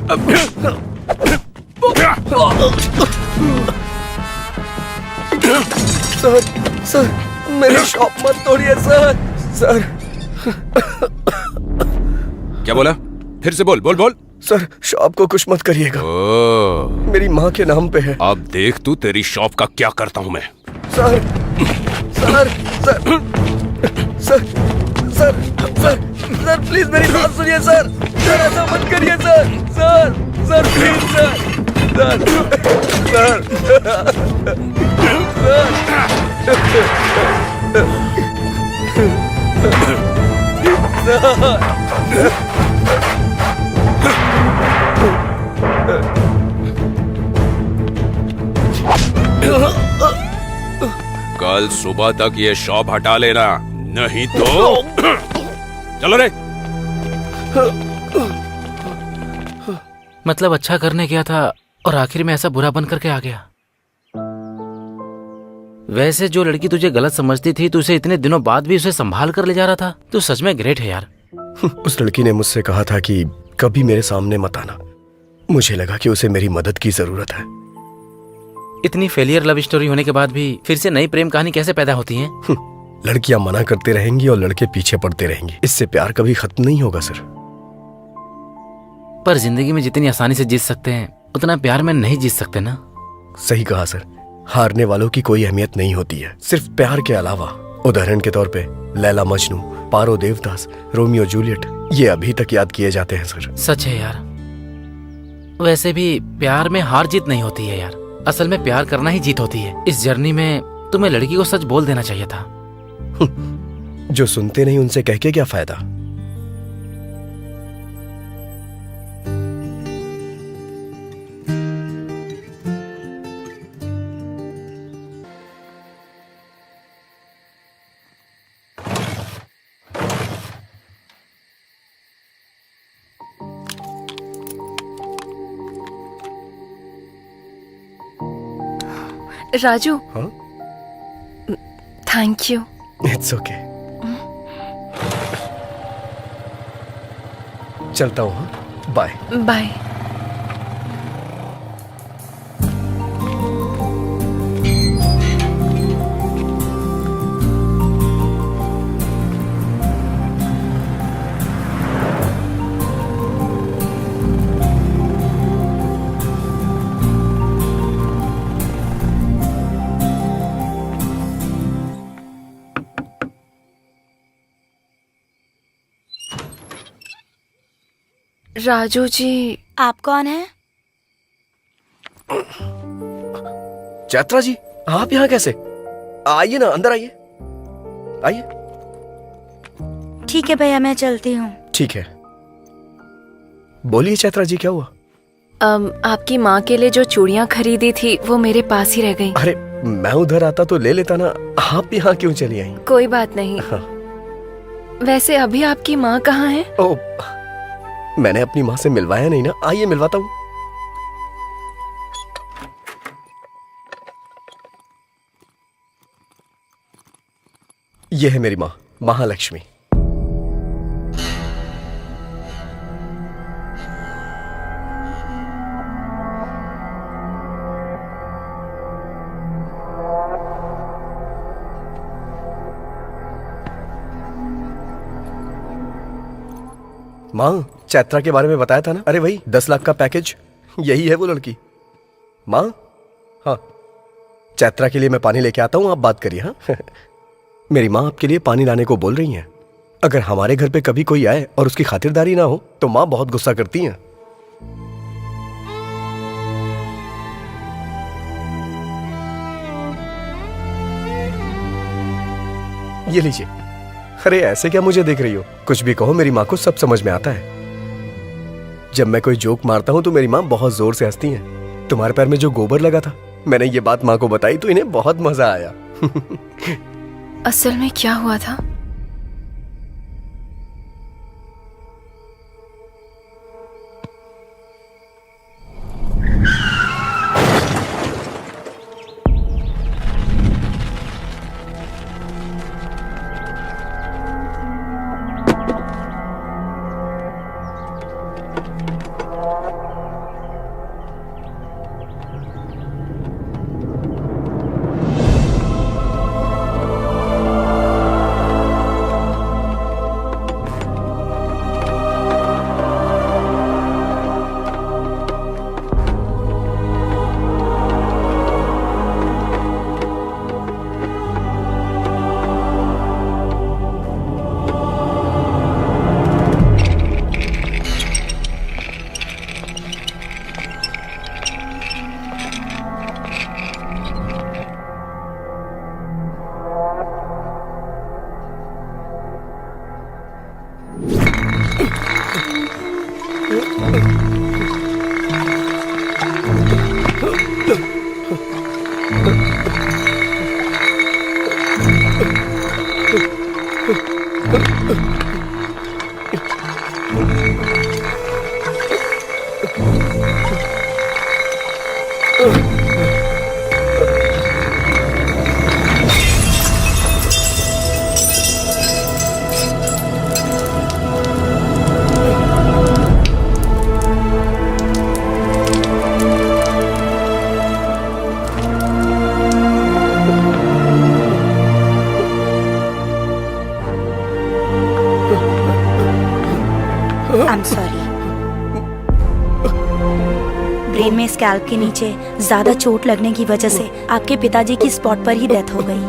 सर सर मेरी शॉप मत तोड़िए सर। सर क्या बोला? फिर से बोल बोल बोल। सर शॉप को कुछ मत करिएगा, मेरी माँ के नाम पे है। अब देख तू तेरी शॉप का क्या करता हूँ मैं। Sir sir sir sir sir sir sir please मेरी बात सुनिए सर। सर ऐसा मत करिए sir. Sir sir please sir. Sir कल सुबह तक ये शॉप हटा लेना, नहीं तो चलो रे। मतलब अच्छा करने गया था और आखिर में ऐसा बुरा बन करके आ गया। वैसे जो लड़की तुझे गलत समझती थी, तू उसे इतने दिनों बाद भी उसे संभाल कर ले जा रहा था। तू सच में ग्रेट है यार। उस लड़की ने मुझसे कहा था कि कभी मेरे सामने मत आना। मुझे लगा कि उसे मेरी मदद की जरूरत है। इतनी फेलियर लव स्टोरी होने के बाद भी फिर से नई प्रेम कहानी कैसे पैदा होती है? लड़कियां मना करते रहेंगी और लड़के पीछे पड़ते रहेंगे, इससे प्यार कभी खत्म नहीं होगा सर। पर जिंदगी में जितनी आसानी से जीत सकते हैं उतना प्यार में नहीं जीत सकते ना। सही कहा सर, हारने वालों की कोई अहमियत नहीं होती है सिर्फ प्यार के अलावा। उदाहरण के तौर पे लैला मजनू, पारो देवदास, रोमियो जूलियट, ये अभी तक याद किए जाते हैं सर। सच है यार। वैसे भी प्यार में हार जीत नहीं होती है यार, असल में प्यार करना ही जीत होती है। इस जर्नी में तुम्हें लड़की को सच बोल देना चाहिए था। जो सुनते नहीं उनसे कह के क्या फायदा। राजू, हाँ? Thank you. It's okay. चलता हूँ, हाँ? बाय। बाय। राजू जी। आप कौन है? चैत्रा जी, आप यहाँ कैसे? आइए ना, अंदर आइए। आइए। ठीक है भैया, मैं चलती हूँ। ठीक है, बोलिए चैत्रा जी, क्या हुआ? आपकी माँ के लिए जो चूड़ियाँ खरीदी थी वो मेरे पास ही रह गई। अरे मैं उधर आता तो ले लेता ना, आप यहाँ क्यों चली आई? कोई बात नहीं। हाँ। वैसे अभी आपकी माँ कहाँ है? ओ, मैंने अपनी माँ से मिलवाया नहीं ना, आइए मिलवाता हूँ। यह है मेरी माँ, महालक्ष्मी। माँ, चैत्रा के बारे में बताया था ना? अरे वही 10 लाख का पैकेज, यही है वो लड़की। माँ, हाँ, चैत्रा के लिए मैं पानी लेके आता हूँ, आप बात करिए। हाँ मेरी माँ आपके लिए पानी लाने को बोल रही हैं। अगर हमारे घर पे कभी कोई आए और उसकी खातिरदारी ना हो तो माँ बहुत गुस्सा करती हैं। ये लीजिए। अरे ऐसे क्या मुझे देख रही हो? कुछ भी कहो, मेरी माँ को सब समझ में आता है। जब मैं कोई जोक मारता हूं तो मेरी माँ बहुत जोर से हंसती हैं। तुम्हारे पैर में जो गोबर लगा था, मैंने ये बात माँ को बताई तो इन्हें बहुत मजा आया। असल में क्या हुआ था? I'm sorry. ब्रेन में स्कैल्प के नीचे ज्यादा चोट लगने की वजह से आपके पिताजी की स्पॉट पर ही डेथ हो गई।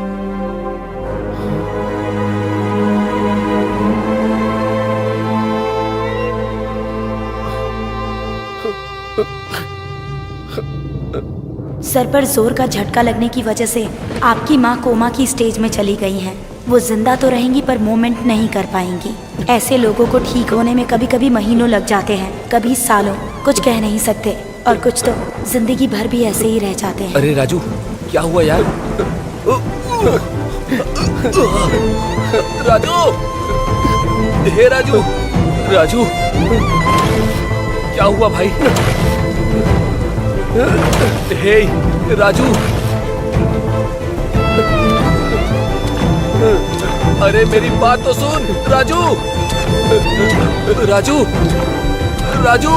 सर पर जोर का झटका लगने की वजह से आपकी माँ कोमा की स्टेज में चली गई हैं। वो जिंदा तो रहेंगी पर मूवमेंट नहीं कर पाएंगी। ऐसे लोगों को ठीक होने में कभी कभी महीनों लग जाते हैं, कभी सालों। कुछ कह नहीं सकते और कुछ तो जिंदगी भर भी ऐसे ही रह जाते हैं। अरे राजू, क्या हुआ यार? राजू, हे राजू, राजू, क्या हुआ भाई? हे राजू, अरे मेरी बात तो सुन, राजू। राजू, राजू।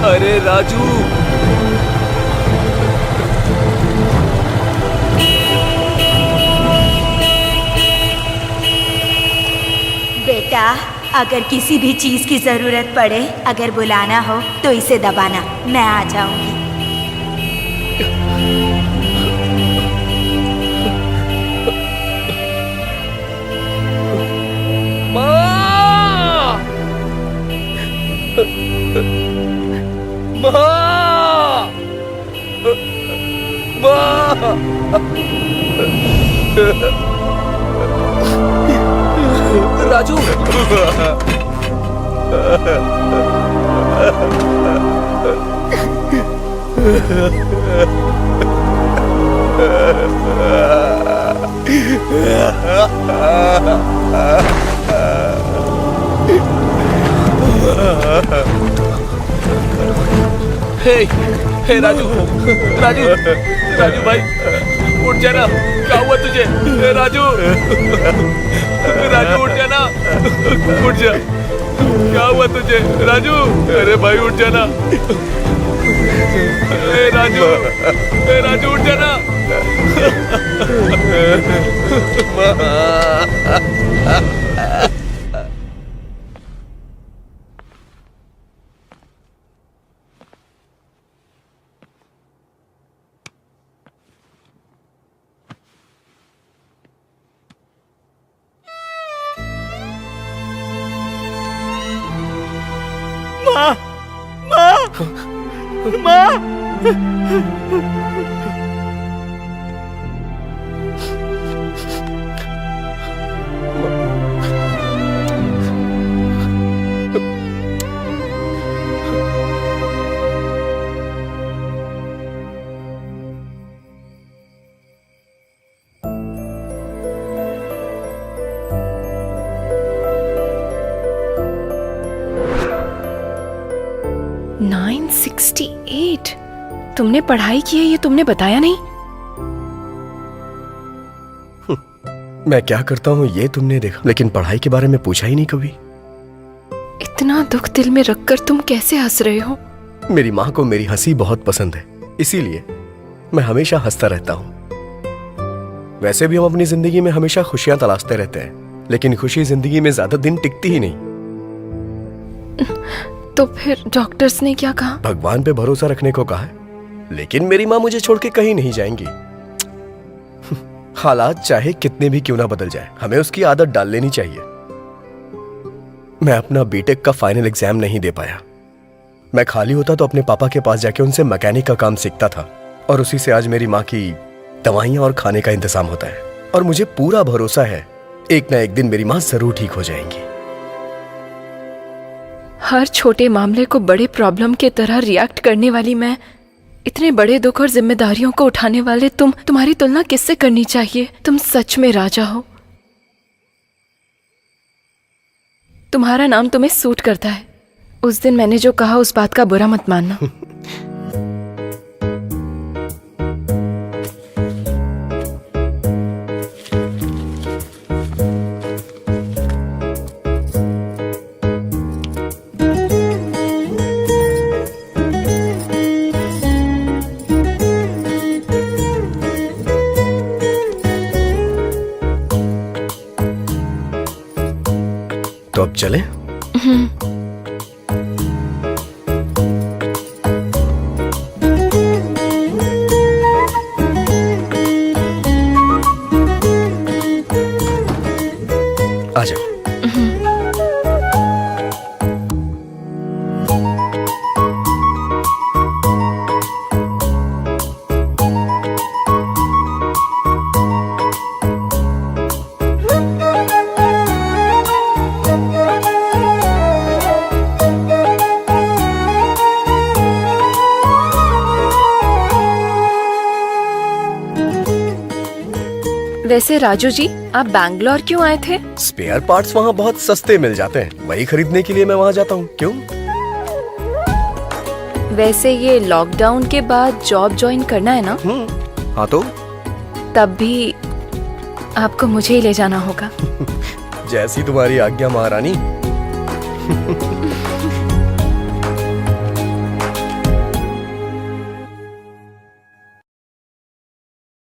अरे राजू। बेटा, अगर किसी भी चीज की जरूरत पड़े, अगर बुलाना हो तो इसे दबाना, मैं आ जाऊंगी। माँ! माँ! माँ! राजू। हे राजू, राजू, राजू भाई, उठ जाना। क्या हुआ तुझे? हे राजू, राजू उठ जाना, उठ जा। क्या हुआ तुझे राजू? अरे भाई उठ जाना। हे राजू उठ जाना। माँ, माँ, माँ। तुमने पढ़ाई की है, ये तुमने बताया नहीं। मैं क्या करता हूँ ये तुमने देखा, लेकिन पढ़ाई के बारे में पूछा ही नहीं कभी। इतना दुख दिल में रखकर तुम कैसे हंस रहे हो? मेरी माँ को मेरी हंसी बहुत पसंद है, इसीलिए मैं हमेशा हंसता रहता हूँ। वैसे भी हम अपनी जिंदगी में हमेशा खुशियां तलाशते रहते हैं, लेकिन खुशी जिंदगी में ज्यादा दिन टिकती ही नहीं। तो फिर डॉक्टर्स ने क्या कहा? भगवान पे भरोसा रखने को कहा है, लेकिन मेरी माँ मुझे छोड़ के कहीं नहीं जाएंगी। हालात चाहे कितने भी क्यों ना बदल जाए, हमें उसकी आदत डाल लेनी चाहिए। मैं अपना बीटेक का फाइनल एग्जाम नहीं दे पाया। मैं खाली होता तो अपने पापा के पास जाके उनसे मैकेनिक का काम सीखता था, और उसी से आज मेरी माँ की दवाइयां और खाने का इंतजाम होता है। और मुझे पूरा भरोसा है एक ना एक दिन मेरी माँ जरूर ठीक हो जाएंगी। हर छोटे मामले को बड़े प्रॉब्लम के तरह रिएक्ट करने वाली मैं, इतने बड़े दुख और जिम्मेदारियों को उठाने वाले तुम्हारी तुलना किससे करनी चाहिए? तुम सच में राजा हो। तुम्हारा नाम तुम्हें सूट करता है। उस दिन मैंने जो कहा उस बात का बुरा मत मानना। तो अब चलें? आ जाओ। वैसे राजू जी, आप बैंगलोर क्यों आए थे? स्पेयर पार्ट्स वहाँ बहुत सस्ते मिल जाते हैं, वही खरीदने के लिए मैं वहाँ जाता हूँ। क्यों? वैसे ये लॉकडाउन के बाद जॉब ज्वाइन करना है ना? हाँ तो तब भी आपको मुझे ही ले जाना होगा। जैसी तुम्हारी आज्ञा महारानी।